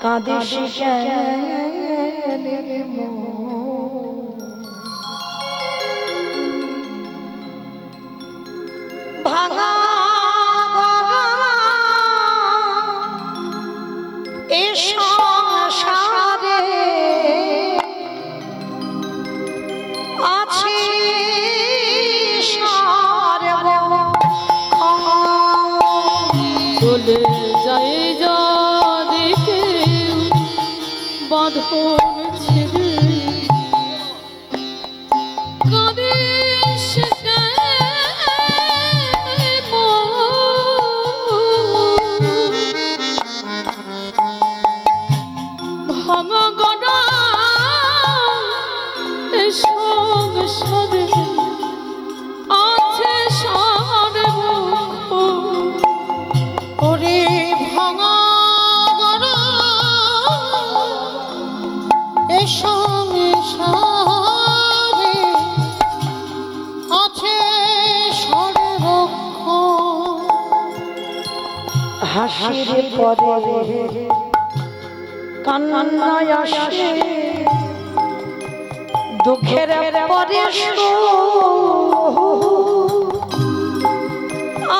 কাঁদিস কেন রে মন? ভাঙা এ সংসারে আছে চলে যাই যদি কেউ বাঁধন ছেড়ে কাঁদিস কেন মন? ভাঙা গড়া এ সংসারে আছে সারবক্ষ। ওরে ভাঙা গড়া এ সংসারে আছে সর্বক্ষ। হাসির পরে কান্নায় আসে, দুঃখের পরে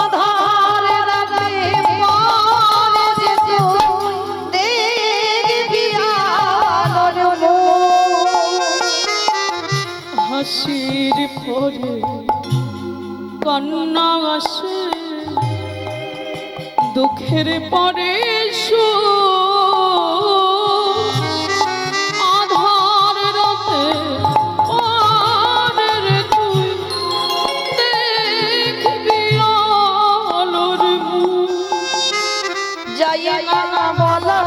আধার রাতে পরে যে দেখবি আলোর মুখ। হাসির পরে কান্না আসে, দুঃখের পরে আধার রাতে পরে তুই দেখবি আলোর মুখ। যাই না বলা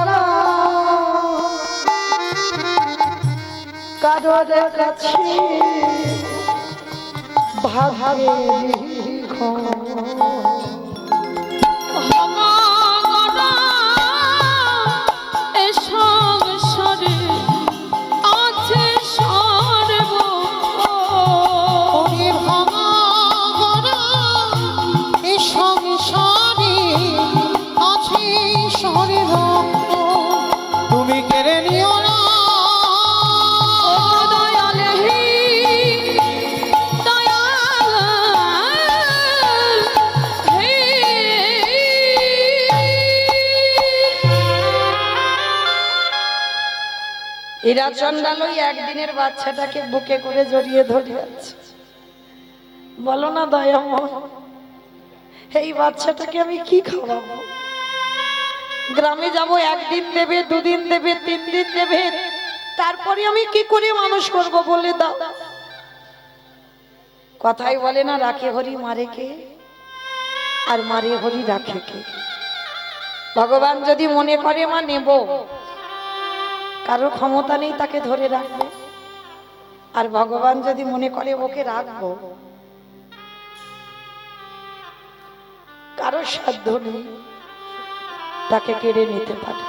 কারোর কাছে ভাবে ভাঙা গড়া এ সংসারে আছে সর্বক্ষ। ওরে ভাঙা গড়া এ সংসারে আছে সর্বক্ষ। তুমি কেড়ে নিও না দয়াল হে দয়াল হে। এরা চন্ডালই একদিনের বাচ্চাটাকে বুকে করে জড়িয়ে ধরে আছে। বলো না দয়াময়, এই বাচ্চাটাকে আমি কি খাওয়াবো? গ্রামে যাব, একদিন দেবে, দুদিন দেবে, 3 দিন দেবে, তারপরে আমি কি করে মানুষ করব বলে দাও। কথাই বলে না, রাখে হরি মারে কে, আর মারে হরি রাখে কে। ভগবান যদি মনে করে মা নেব, কারোর ক্ষমতা নেই তাকে ধরে রাখবে। আর ভগবান যদি মনে করে ওকে রাখবো, কারোর সাধ্য নেই তাকে কেড়ে নিতে পারে।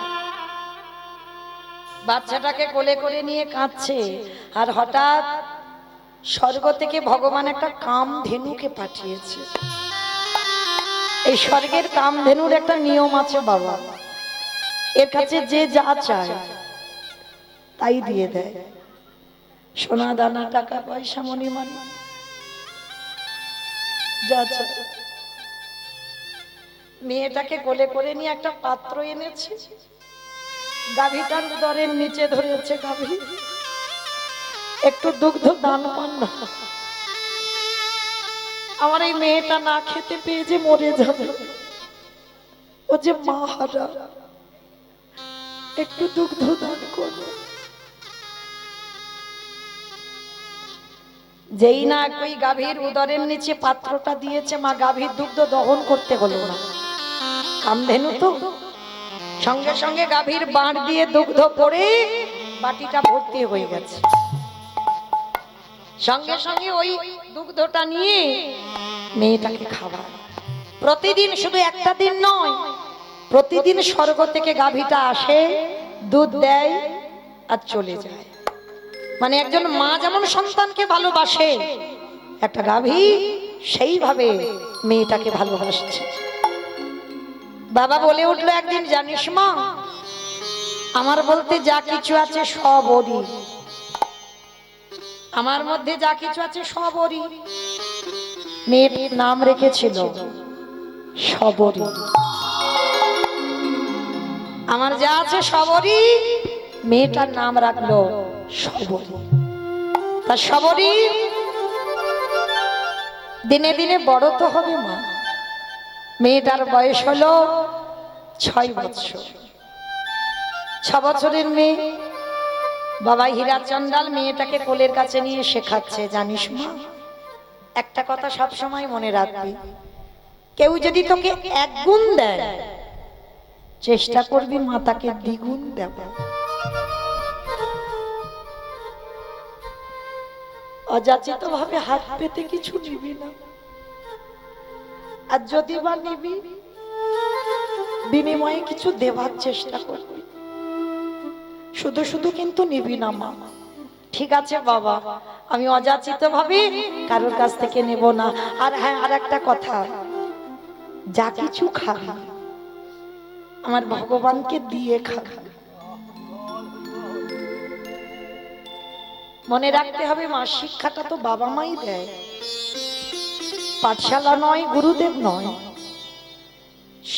বাচ্চাটাকে কোলে করে নিয়ে কাঁদছে, আর হঠাৎ স্বর্গ থেকে ভগবান একটা কামধেনুকে পাঠিয়েছে। এই স্বর্গের কামধেনুর একটা নিয়ম আছে বাবা, এর কাছে যে যা চায় তাই দিয়ে দেয়। সোনা দানা, টাকা পয়সা, মণিমাণি, যা চায়। মেয়েটাকে কোলে করে নিয়ে একটা পাত্র এনেছে, গাভীটার উদরের নিচে ধরেছে। গাভী একটু দুগ্ধ দান পান না, আমার এই মেয়েটা না খেতে পেয়ে যে মরে যাবে, ও যে মা হারা, একটু দুগ্ধ দান করো। যেই না ওই গাভীর উদরের নিচে পাত্রটা দিয়েছে, মা গাভীর দুগ্ধ দহন করতে হলো না, কামধেনু তো, সঙ্গে সঙ্গে গাভীর বাঁট দিয়ে দুগ্ধ পড়ে বাটিটা ভর্তি হয়ে গেছে। সঙ্গে সঙ্গে ওই দুগ্ধটা নিয়ে মেয়েটাকে খাওয়া। প্রতিদিন, শুধু একটা দিন নয়, প্রতিদিন স্বর্গ থেকে গাভীটা আসে, দুধ দেয় আর চলে যায়। মানে একজন মা যেমন সন্তানকে ভালোবাসে, একটা গাভী সেইভাবে মেয়েটাকে ভালোবাসছে। বাবা বলে উঠলো একদিন, জানিস মা, আমার বলতে যা কিছু আছে সব ওরই, আমার মধ্যে যা কিছু আছে সব ওরই। মেয়ের নাম রেখেছিল সবরী। আমার যা আছে সবরই, মেয়েটার নাম রাখলো সবরী। তা সবরী দিনে দিনে বড় তো হবে মা। মেয়েটার বয়স হলো 6 বছর। 6 বছরের মেয়ে। বাবা হীরা চন্ডাল মেয়েটাকে কোলের কাছে নিয়ে শেখাচ্ছে, জানিস মা, একটা কথা সব সময় মনে রাখবি, কেউ যদি তোকে 1 গুণ দেয়, চেষ্টা করবি মা তাকে 2 গুণ দেবে। অযাচিত ভাবে হাত পেতে কিছু নিবি না, আর যদি বা নিবি বিনিময়ে কিছু দেওয়ার চেষ্টা করবি, শুধু শুধু কিন্তু নিবি না মা। ঠিক আছে বাবা, আমি অযাচিত ভাবে কারোর কাছ থেকে নেব না। আর হ্যাঁ, আর একটা কথা, যা কিছু খাবি আমার ভগবানকে দিয়ে খাবি। মনে রাখতে হবে মা, শিক্ষাটা তো বাবা মাই দেয়, পাঠশালা নয়, গুরুদেব নয়,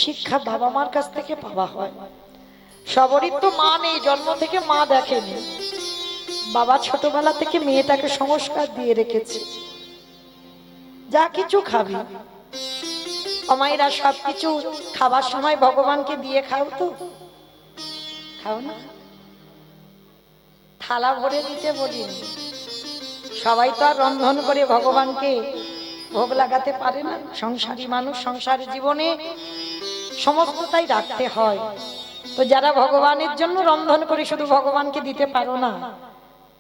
শিক্ষা বাবা মার কাছ থেকে পাওয়া হয়। সবরই তো মা নেই, জন্ম থেকে মা দেখেনি, বাবা ছোটবেলা থেকে মেয়েটাকে সংস্কার দিয়ে রেখেছে। যা কিছু খাবি, অমাইরা সবকিছু খাবার সময় ভগবানকে দিয়ে খাও তো, খাও না? থালা ভরে দিতে বলিনি, সবাই তো আর রন্ধন করে ভগবানকে ভোগ লাগাতে পারে না। সংসারী মানুষ, সংসার জীবনে সমস্তটাই রাখতে হয়। তো যারা ভগবানের জন্য রন্ধন করে শুধু ভগবানকে দিতে পারো না,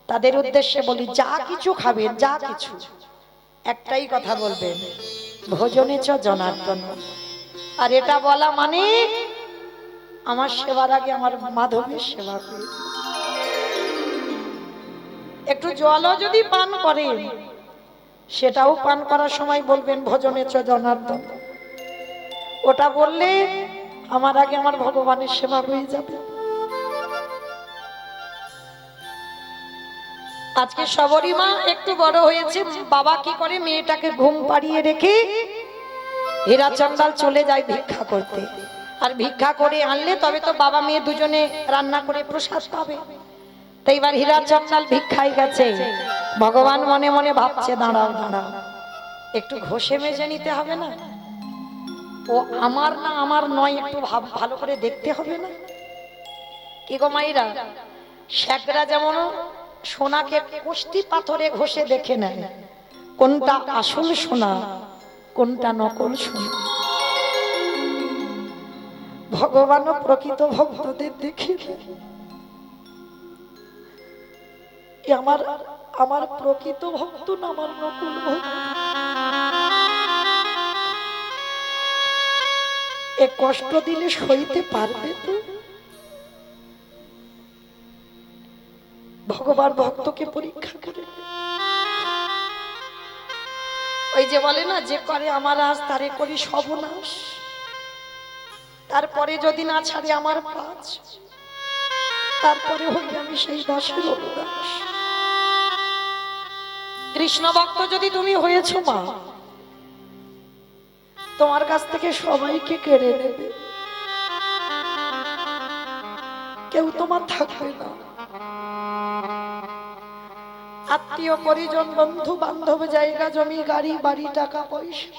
তাদের উদ্দেশ্যে বলি, যা কিছু খাবেন, যা কিছু, একটাই কথা বলবেন, ভোজনে চ জনার্দন। আর এটা বলা মানে আমার সেবার আগে আমার মাধবের সেবা করি। একটু জলও যদি পান করেন, সেটাও পান করার সময় বলবেন ভোজনে চ জনার্দন। ওটা বললে আমার আগে আমার ভগবানের সেবা হয়ে যাবে। আজকে সবরী মা একটু বড় হয়েছে, বাবা কি করে, মেয়েটাকে ঘুম পাড়িয়ে রেখে হীরা চন্ডাল চলে যায় ভিক্ষা করতে। আর ভিক্ষা করে আনলে তবে তো বাবা মেয়ে দুজনে রান্না করে প্রসাদ পাবে। তো এবার হীরা চন্ডাল ভিক্ষায় গেছে, ভগবান মনে মনে ভাবছে, দাঁড়াও দাঁড়াও, একটু ঘষে মেজে নিতে হবে না? ও আমার না আমার নয়, একটু ভালো করে দেখতে হবে না? কি গো মাইরা, শেখরা যেমন সোনাকে কষ্টি পাথরে ঘষে দেখে নেয় কোনটা আসল সোনা কোনটা নকল সোনা, ভগবানও প্রকৃত ভক্তদের দেখে আমার আমার প্রকৃত ভক্ত না আমার নকল ভক্ত। এ কষ্ট দিলে সইতে পারবে তো? ভগবান ভক্তকে পরীক্ষা করে। ওই যে বলে না, যে করে আমার আজ তারে করি সর্বনাশ, তারপরে যদি না ছাড়ে আমার পাঁচ, তারপরে হইবে আমি সেই দাসের অনুদাস। কৃষ্ণ ভক্ত যদি তুমি হয়েছো মা, তোমার কাছ থেকে সবাইকে কেড়ে নেবে, কেউ তোমার থাকবে না। আত্মীয় পরিজন বন্ধু বান্ধব জায়গা জমি গাড়ি বাড়ি টাকা পয়সা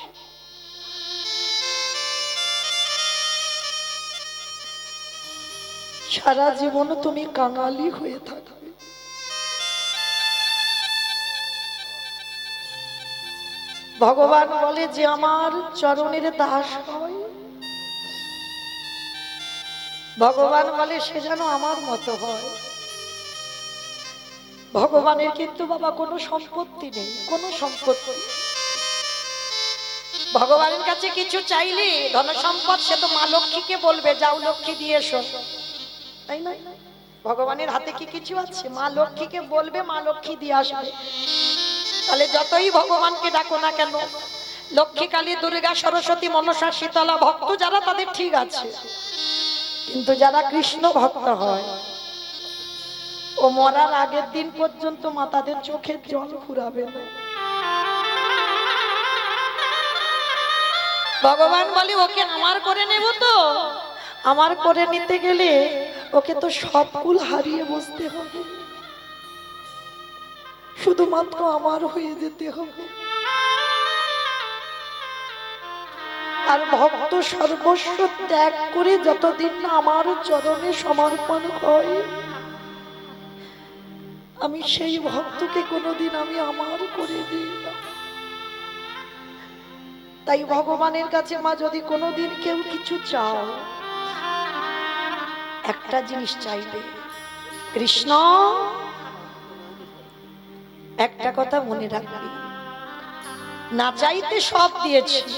সারা জীবন তুমি কাঙালি হয়ে থাকবে। ভগবান বলে যে আমার চরণের দাস হয় ভগবান বলে সে যেন আমার মতো হয়। ভগবানের কিন্তু বাবা কোনো সম্পত্তি নেই, কোনো সম্পত্তি। ভগবানের কাছে কিছু চাইলে ধন সম্পদ সে তো মা লক্ষ্মীকে বলবে যাও লক্ষ্মী দিয়ে এসো, তাই না? ভগবানের হাতে কি কিছু আছে? মা লক্ষ্মীকে বলবে, মা লক্ষ্মী দিয়ে আসবে। তাহলে যতই ভগবানকে ডাকো না কেন, লক্ষ্মী, কালী, দুর্গা, সরস্বতী, মনসা, শীতলা ভক্ত যারা তাদের ঠিক আছে, কিন্তু যারা কৃষ্ণ ভক্ত হয় ও মরার আগের দিন পর্যন্ত মা তাদের চোখের জল ফুরাবে না। ভগবান বলে ওকে আমার করে নেব, তো আমার করে নিতে গেলে ওকে তো সব কুল হারিয়ে বসতে হবে, শুধুমাত্র আমার হয়ে যেতে হবে। আর ভক্ত সর্বস্ব ত্যাগ করে যতদিন না আমার চরণে সমর্পণ হয়, আমি সেই ভক্তকে কোনোদিন আমি আমার করে দিই না। তাই ভগবানের কাছে মা যদি কোনোদিন কেউ কিছু চাও, একটা জিনিস চাইবে, কৃষ্ণ। একটা কথা মনে রাখবি, না চাইতে সব দিয়েছিস,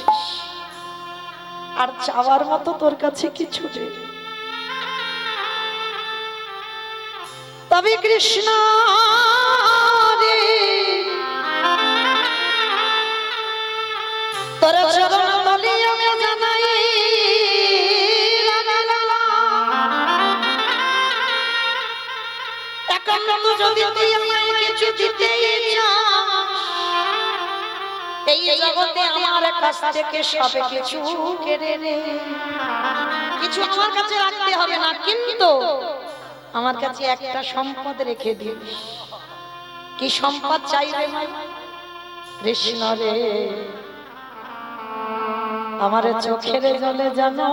আর চাওয়ার মতো তোর কাছে কিছু নেই। তবে কৃষ্ণ রে তোর চরণ তলে আমি জানাই একান্ত যদি তুই আমায় কিছু দিতে চাস, এই জগতে আমার কাছ থেকে সব কিছু কেড়ে নে। কিছু আমার কাছে রাখতে হবে না, কিন্তু আমার কাছে একটা সম্পদ রেখে দিস। কি সম্পদ চাইবে? কৃষ্ণ রে আমার চোখের জলে জানো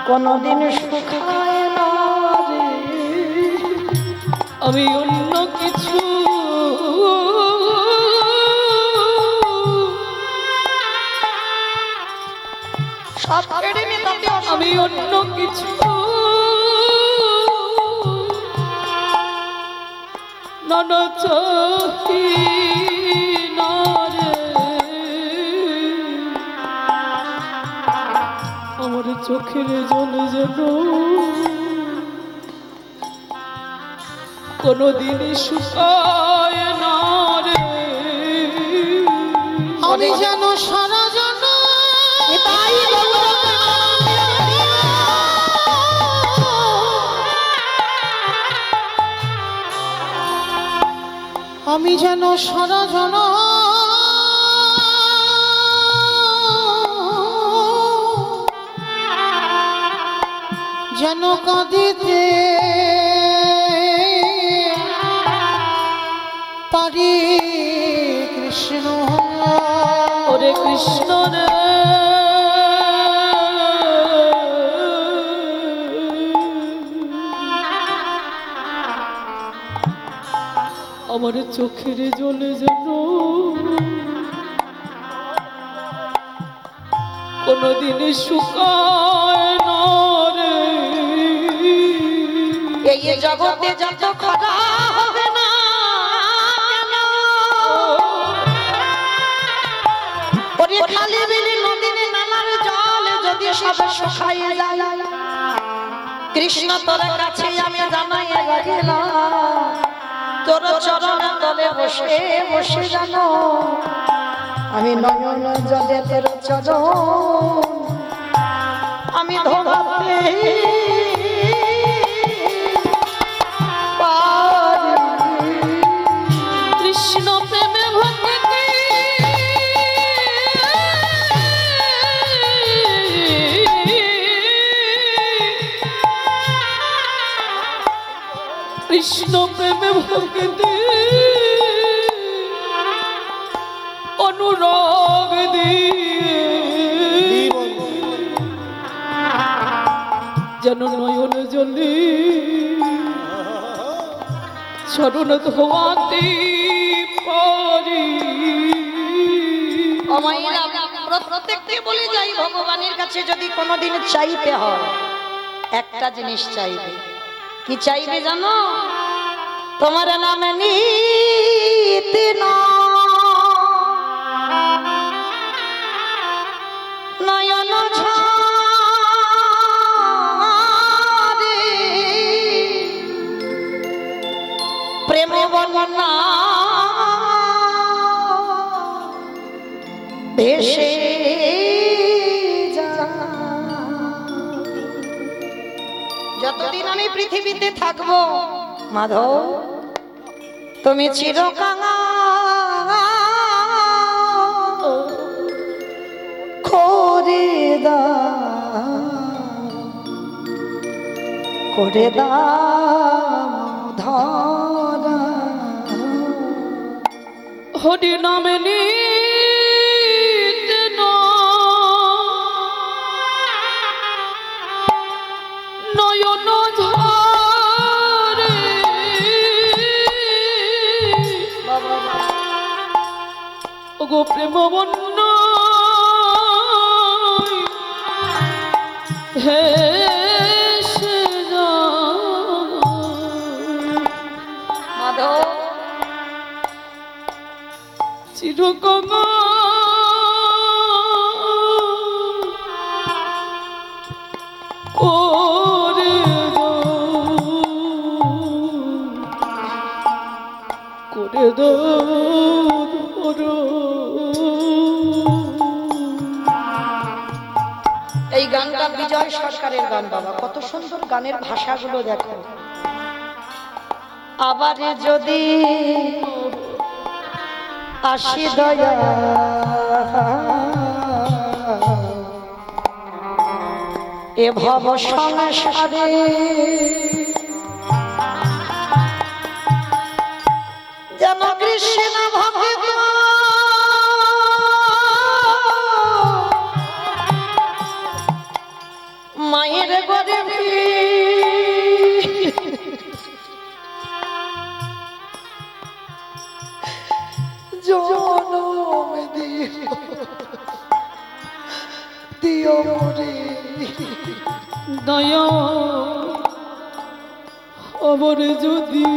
কোনদিন শুকায় না রে। আমি অন্য কিছু সব কেড়ে নে, তাতে আমি অন্য কিছু নানা চাহি না রে। আমার চোখের জল যেন কোনদিন শুকায় না রে। আমি যেন সারা জানা আমি যেন সারা জানা যেন কাঁদিতে পারি কৃষ্ণ। ওরে কৃষ্ণ রে আমার চোখের জলে যেন কোনদিন শুকায় না রে। এই জগতে যত খরা হবে না কেন, ওরে খালি বিলি নদীর নালার জল যদি সব শুকায় যায়, কৃষ্ণ তোর কাছে আমি জানাই গেলাম, তোর চরণ তলে বসে বসে জানো আমি নয়ন জলে তোর চরণ আমি ধোবাতে কৃষ্ণ প্রেমে ভক্তি কৃষ্ণ প্রেমে ভক্তি অনুরাগ দিয়ে যেন নয়ন জলে চরণ ধোয়াতে পারি। অমাইরা প্রত্যেক প্রত্যেককে বলে যাই, ভগবানের কাছে যদি কোনোদিন চাইতে হয় একটা জিনিস চাইবে। কি চাইবে জানো? তোমার নামে নিতে নয়ন ঝরে প্রেম বর্ণনা ভেসে যতদিন আমি পৃথিবীতে থাকবো মাধব তুমি চিরকাল করে দাও ধরা হরি নামে নিতে নয়ন ঝরে ওগো প্রেম বন্য হে মাধব চিরকঙ্গ করে দো এই গানটা বিজয় সরকারের গান বাবা, কত সুন্দর গানের ভাষাগুলো দেখো। আবার যদি আসি দয়া এ ভব সংসারে যেন কৃষ্ণ ভক্ত মায়ের গরে জনম দিও মরে দয়া অবর যদি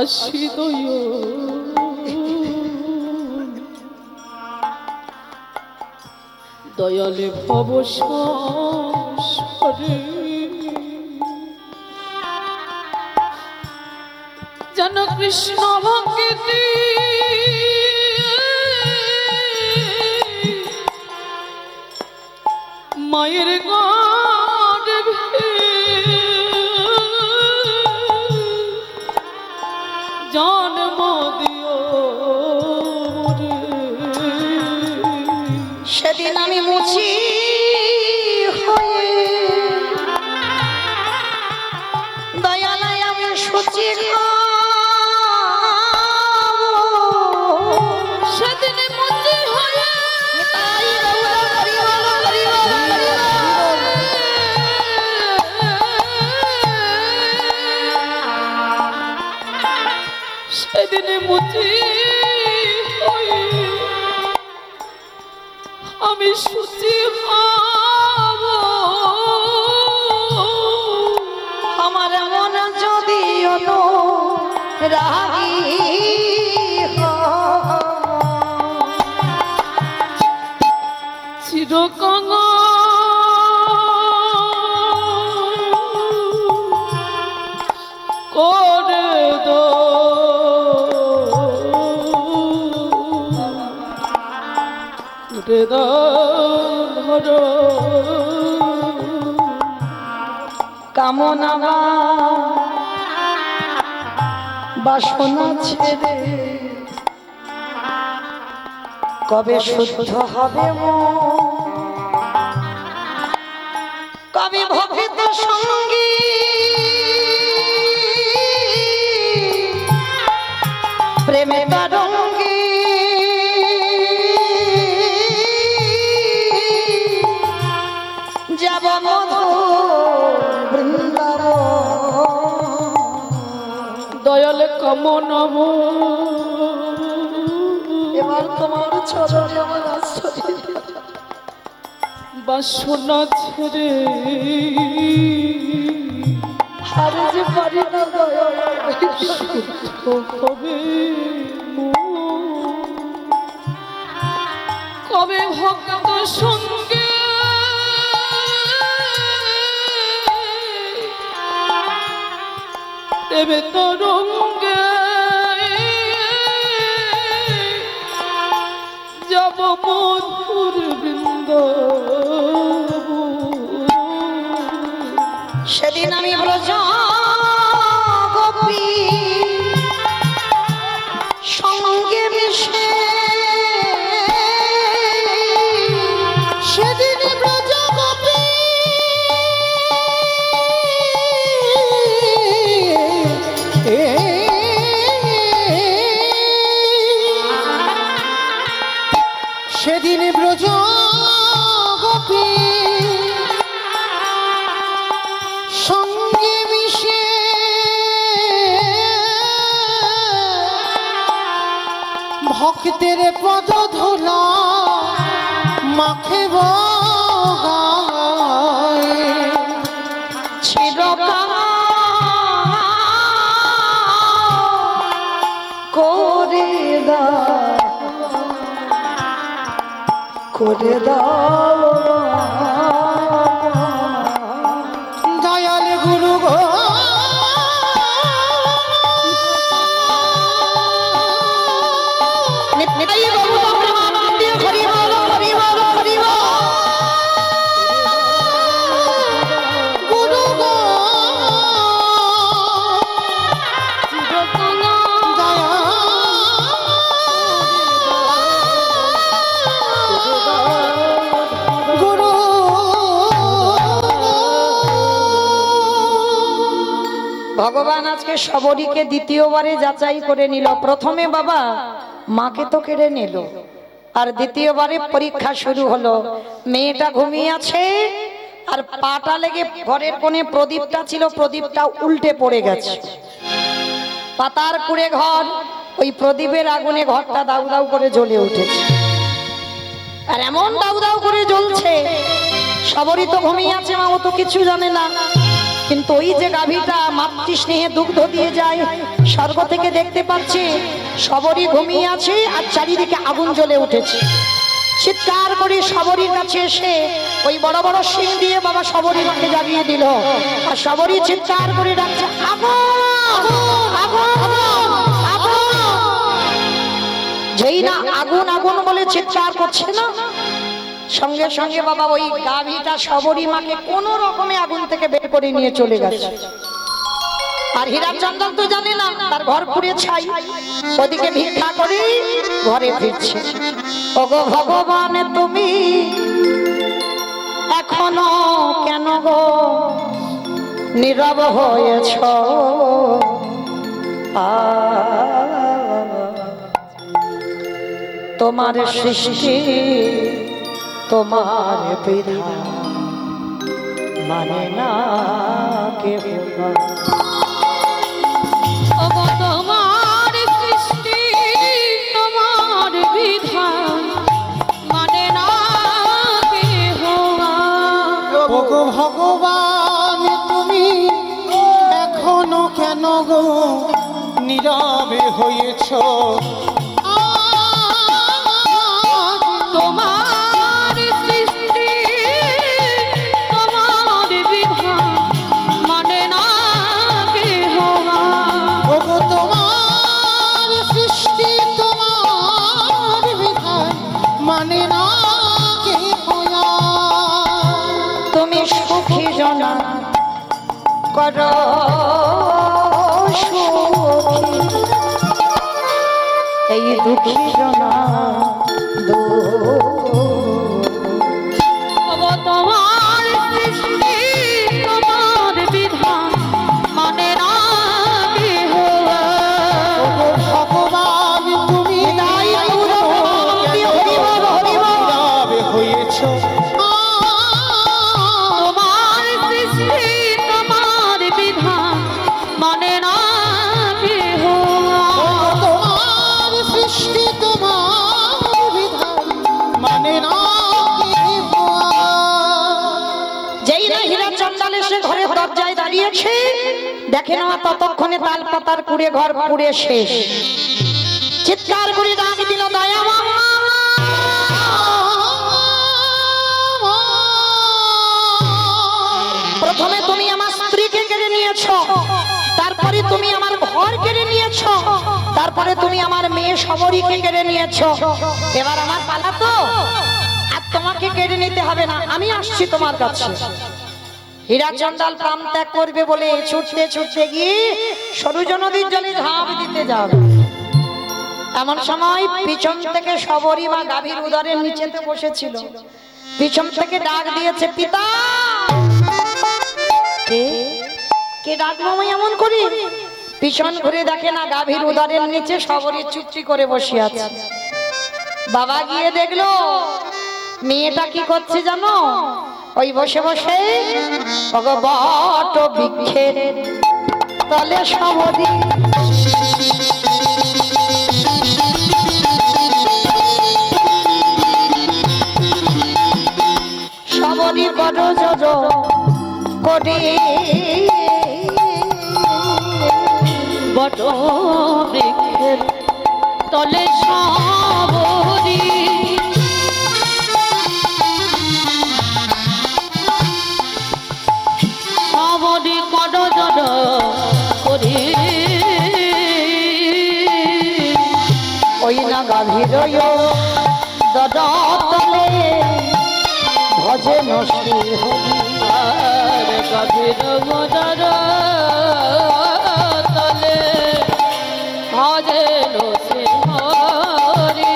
আসি দয়া দয়ালে ভব সংসারে যেন কৃষ্ণ ভক্তি মায়ের গর্ভে জন্ম দিও রে। সেদিন আমি মুছি হয়ে দয়ালয় আমি সূচি সেদিন মুচি হয়ে সেদিন মুচি হয়ে আমি সূচি হব আমার মন যদিও রাগী চিরকঙ্গ করে দো করে ধর কামনা বাসনা ছেড়ে কবে শুদ্ধ হবে মন, কবে ভক্ত সঙ্গী প্রেমে তরঙ্গী যাব মধু বৃন্দাবন। দয়াল রাম নাম এবার তোমার চরণে আমার আশ্রয় বাসনা ছেড়ে হারে যে পারি না হবে কবে ভক্ত সঙ্গে দেবে তরঙ্গে যাব মধুর বৃন্দ সেদিন আমি ব্রজ গোপী সঙ্গে মিশে সেদিন ব্রজ গোপী সেদিন ব্রজ গোপী সঙ্গে মিশে ভক্তের পদ ধুলা মাখে চিরকাল করে দাও দয়াল গুরু গো নিতাই গৌতম প্রেমানন্দে হরি বল হরি বল হরি বল গুরু গো গুরু ভগবান আজকে সবরীকে দ্বিতীয়বারে যাচাই করে নিল। প্রথমে বাবা মাকে তো কেড়ে নিল, আর দ্বিতীয়বারে পরীক্ষা শুরু হলো। মেয়েটা ঘুমিয়ে আছে, আর পাটা লেগে ঘরের কোণে প্রদীপটা ছিল, প্রদীপটা উল্টে পড়ে গেছে। পাতার কুড়ে ঘর, ওই প্রদীপের আগুনে ঘরটা দাউ দাউ করে জ্বলে উঠেছে। আর এমন দাউ দাউ করে জ্বলছে, সবরই তো ঘুমিয়ে আছে, মা ও তো কিছু জানে না। কিন্তু ওই যে গাভীটা মাতৃ স্নেহে দুগ্ধ দিয়ে যায়, স্বর্গ থেকে দেখতে পাচ্ছে সবরই ঘুমিয়ে আছে আর চারিদিকে আগুন জ্বলে উঠেছে। চিৎকার করে সবরীর কাছে এসে ওই বড় বড় শিং দিয়ে বাবা সবরী মাকে জাগিয়ে দিল। আর সবরী চিৎকার করে ডাকছে, আগুন আগুন আগুন। যেই না আগুন আগুন বলে চিৎকার করছে না, সঙ্গে সঙ্গে বাবা ওই গাভীটা সবরী মাকে কোন রকমে আগুন থেকে বের করে নিয়ে চলে গেছে। আর হীরাচন্দন তো জানে না, তার ঘর পুড়ে ছাই, ওদিকে ভিক্ষা করে ঘরে ফিরছে। ওগো ভগবান তুমি এখনো কেন গো নীরব হয়েছ? তোমার সৃষ্টি তোমার বিধান মানে না কেউ। ওগো তোমার সৃষ্টি তোমার বিধান মানে না কেহ। ওগো ভগবান তুমি এখনো কেন গো নীরবে হয়েছ? তোমার সৃষ্টি তোমার বিধান মানে না কেহ। ওগো তোমার সৃষ্টি তোমার বিধান মানে না কে হয়া। তুমি সুখী জনা কর সুখী, এই দুঃখী জনা ওগো তোমার সৃষ্টি তোমার বিধান মানে না কেহ। ওগো ভগবান তুমি নীরবে হয়েছ। তোমার সৃষ্টি তোমার বিধান মানে না কেহ। হীরা চন্ডাল এসে ঘরের দরজায় দাঁড়িয়েছে, দেখে না ততক্ষণে তাল পাতার কুড়ে ঘর পুড়ে শেষ। চিৎকার করে ডাক দিল, দয়া মা, প্রথমে তুমি আমার স্ত্রীকে কেড়ে নিয়েছো, তারপরে তুমি আমার ঘর কেড়ে নিয়েছো, তারপরে তুমি আমার মেয়ে শবরীকে কেড়ে নিয়েছো। এবার আমার পালা তো, আর তোমাকে কেড়ে নিতে হবে না, আমি আসছি তোমার কাছে। হীরা চন্ডাল প্রাণ ত্যাগ করবে বলে ছুটতে ছুটতে গিয়ে সরুজ নদীর জলে ঝাঁপ দিতে যাবে। এমন সময় পিছন থেকে শবরী মা গাভীর উদরের নিচেতে বসেছিল, পিছন থেকে ডাক দিয়েছে, পিতা। কে ডাকবো আমি এমন করি? পিছন ঘুরে দেখে না গাভীর উদরের নিচে শবরী চুপটি করে বসে আছে। বাবা গিয়ে দেখলো মেয়েটা কি করছে জানো? ওই বসে বসে বট বৃক্ষের তলে শবরী শবরী বড় জড় করে বট বৃক্ষের তলে শবরী শবরী কড জড় করে ওই না গাভীর দলে ভজে নশ্রী হরি। আর গভীর মদর তলে ভজে নসে হরি।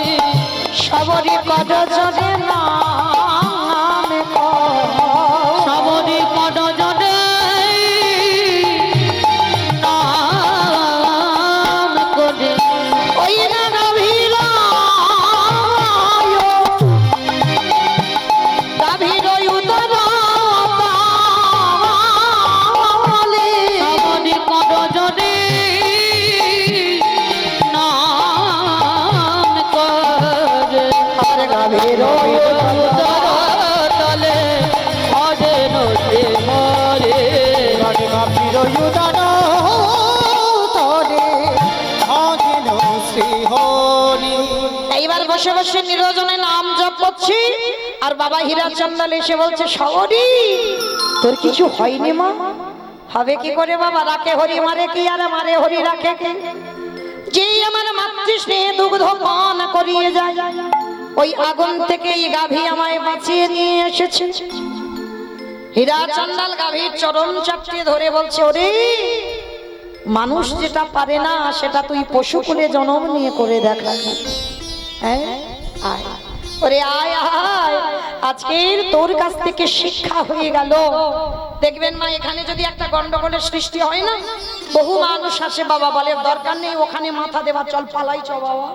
শবরী কড জড়ে নাম শবরী কড জড়ে নাম করে ওই না গাভীর উদর শবরী কড জড়ে নাম করে আর গাভীর তলে ভজে নসে হরি। গাভীর উদর তলে ভজেন শ্রী হরি। এইবার বসে বসে নিরজনে নাম জপ করছি, আর বাবা হীরা চন্ডাল এসে বলছে, শবরী তোর কিছু হয়নি মা? হবে কি করে বাবা, রাখে হরি মারে কি, আর মারে হরি রাখে কে? যে আমার মাতৃস্নেহে দুগ্ধ পান করিয়ে যায়, ওই আগুন থেকে এই গাভী আমায় বাঁচিয়ে নিয়ে এসেছে। হীরা চন্ডাল গাভীর চরণ চাপটিয়ে ধরে বলছে, ওরে মানুষ যেটা পারে না সেটা তুই পশুকুলে জন্ম নিয়ে করে দেখা। হ্যাঁ আয়, ওরে আয় আয়, আজকের তোর কাছ থেকে শিক্ষা হয়ে গেল। দেখবেন মা, এখানে যদি একটা গন্ডগোলের সৃষ্টি হয় না, বহু মানুষ আসে, বাবা বলে দরকার নেই ওখানে মাথা দেওয়া, চল পালাই চ বাবা,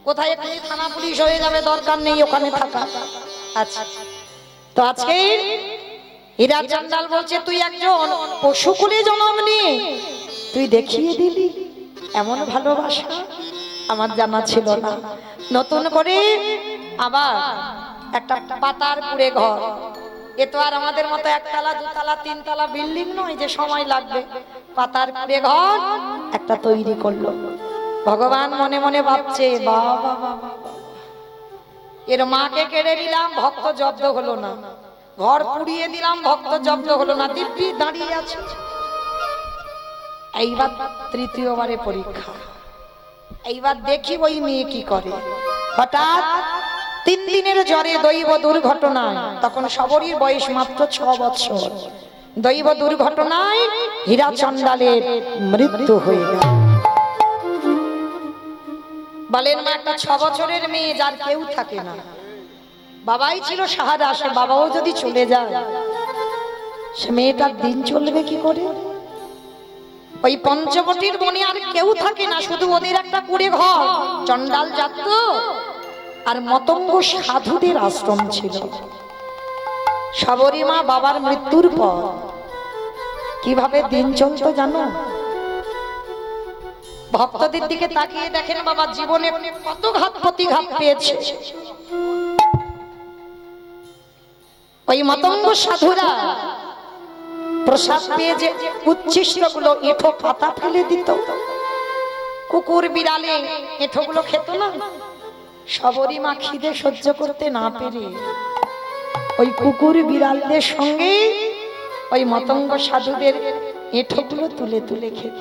কোথায় একটু থানা পুলিশ হয়ে যাবে, দরকার নেই ওখানে থাকা। আচ্ছা, তো আজকে হীরা চন্ডাল বলছে, তুই একজন পশুকুলে জন্ম নিয়ে তুই দেখিয়ে দিলি এমন ভালোবাসা আমার জানা ছিল না। নতুন করে আবার একটা পাতার কুড়ে ঘর, এ তো আর আমাদের মতো একতলা দুতলা তিনতলা বিল্ডিং নয় যে সময় লাগবে। পাতার কুড়ে ঘর একটা তৈরি করলো। ভগবান মনে মনে ভাবছে, বাবা বাবা, এর মাকে কেড়ে নিলাম, ভক্ত জব্দ হলো না, ঘর পুড়িয়ে দিলাম, ভক্ত জব্দ হলো না, দিব্যি দাঁড়িয়ে আছে। এইবার তৃতীয়বারে পরীক্ষা, এইবার দেখি ওই মেয়ে কি করে। হঠাৎ 3 দিনের জ্বরে দৈব দুর্ঘটনায়, তখন শবরীর বয়স মাত্র 6 বছর, দৈব দুর্ঘটনায় হীরা চন্ডালের মৃত্যু হয়ে গেল। বলেন মা, একটা 6 বছরের মেয়ে যার কেউ থাকে না, বাবাই ছিল সাহারা, সে বাবাও যদি চলে যায়, সে মেয়েটার দিন চলবে কি করে? ওই পঞ্চবটির বনে আর কেউ থাকে না, শুধু ওদের একটা কুড়ে ঘর, চন্ডাল জাত আর মতঙ্গ সাধুদের আশ্রম ছিল। শবরী মা বাবার মৃত্যুর পর কিভাবে দিন চলতো জানো? ভক্তদের দিকে তাকিয়ে দেখেন, বাবা জীবনে কত ঘাত প্রতিঘাত পেয়েছে। ওই মতঙ্গ সাধুরা প্রসাদ পেয়ে যে উচ্ছিষ্টগুলো এঁঠো পাতা ফেলে দিত, কুকুর বিড়ালে এঁঠোগুলো খেত না। সবরই মা খিদে সহ্য করতে না পেরে ওই কুকুর বিড়ালদের সঙ্গে ওই মতঙ্গ সাধুদের এঁঠোগুলো তুলে তুলে খেত।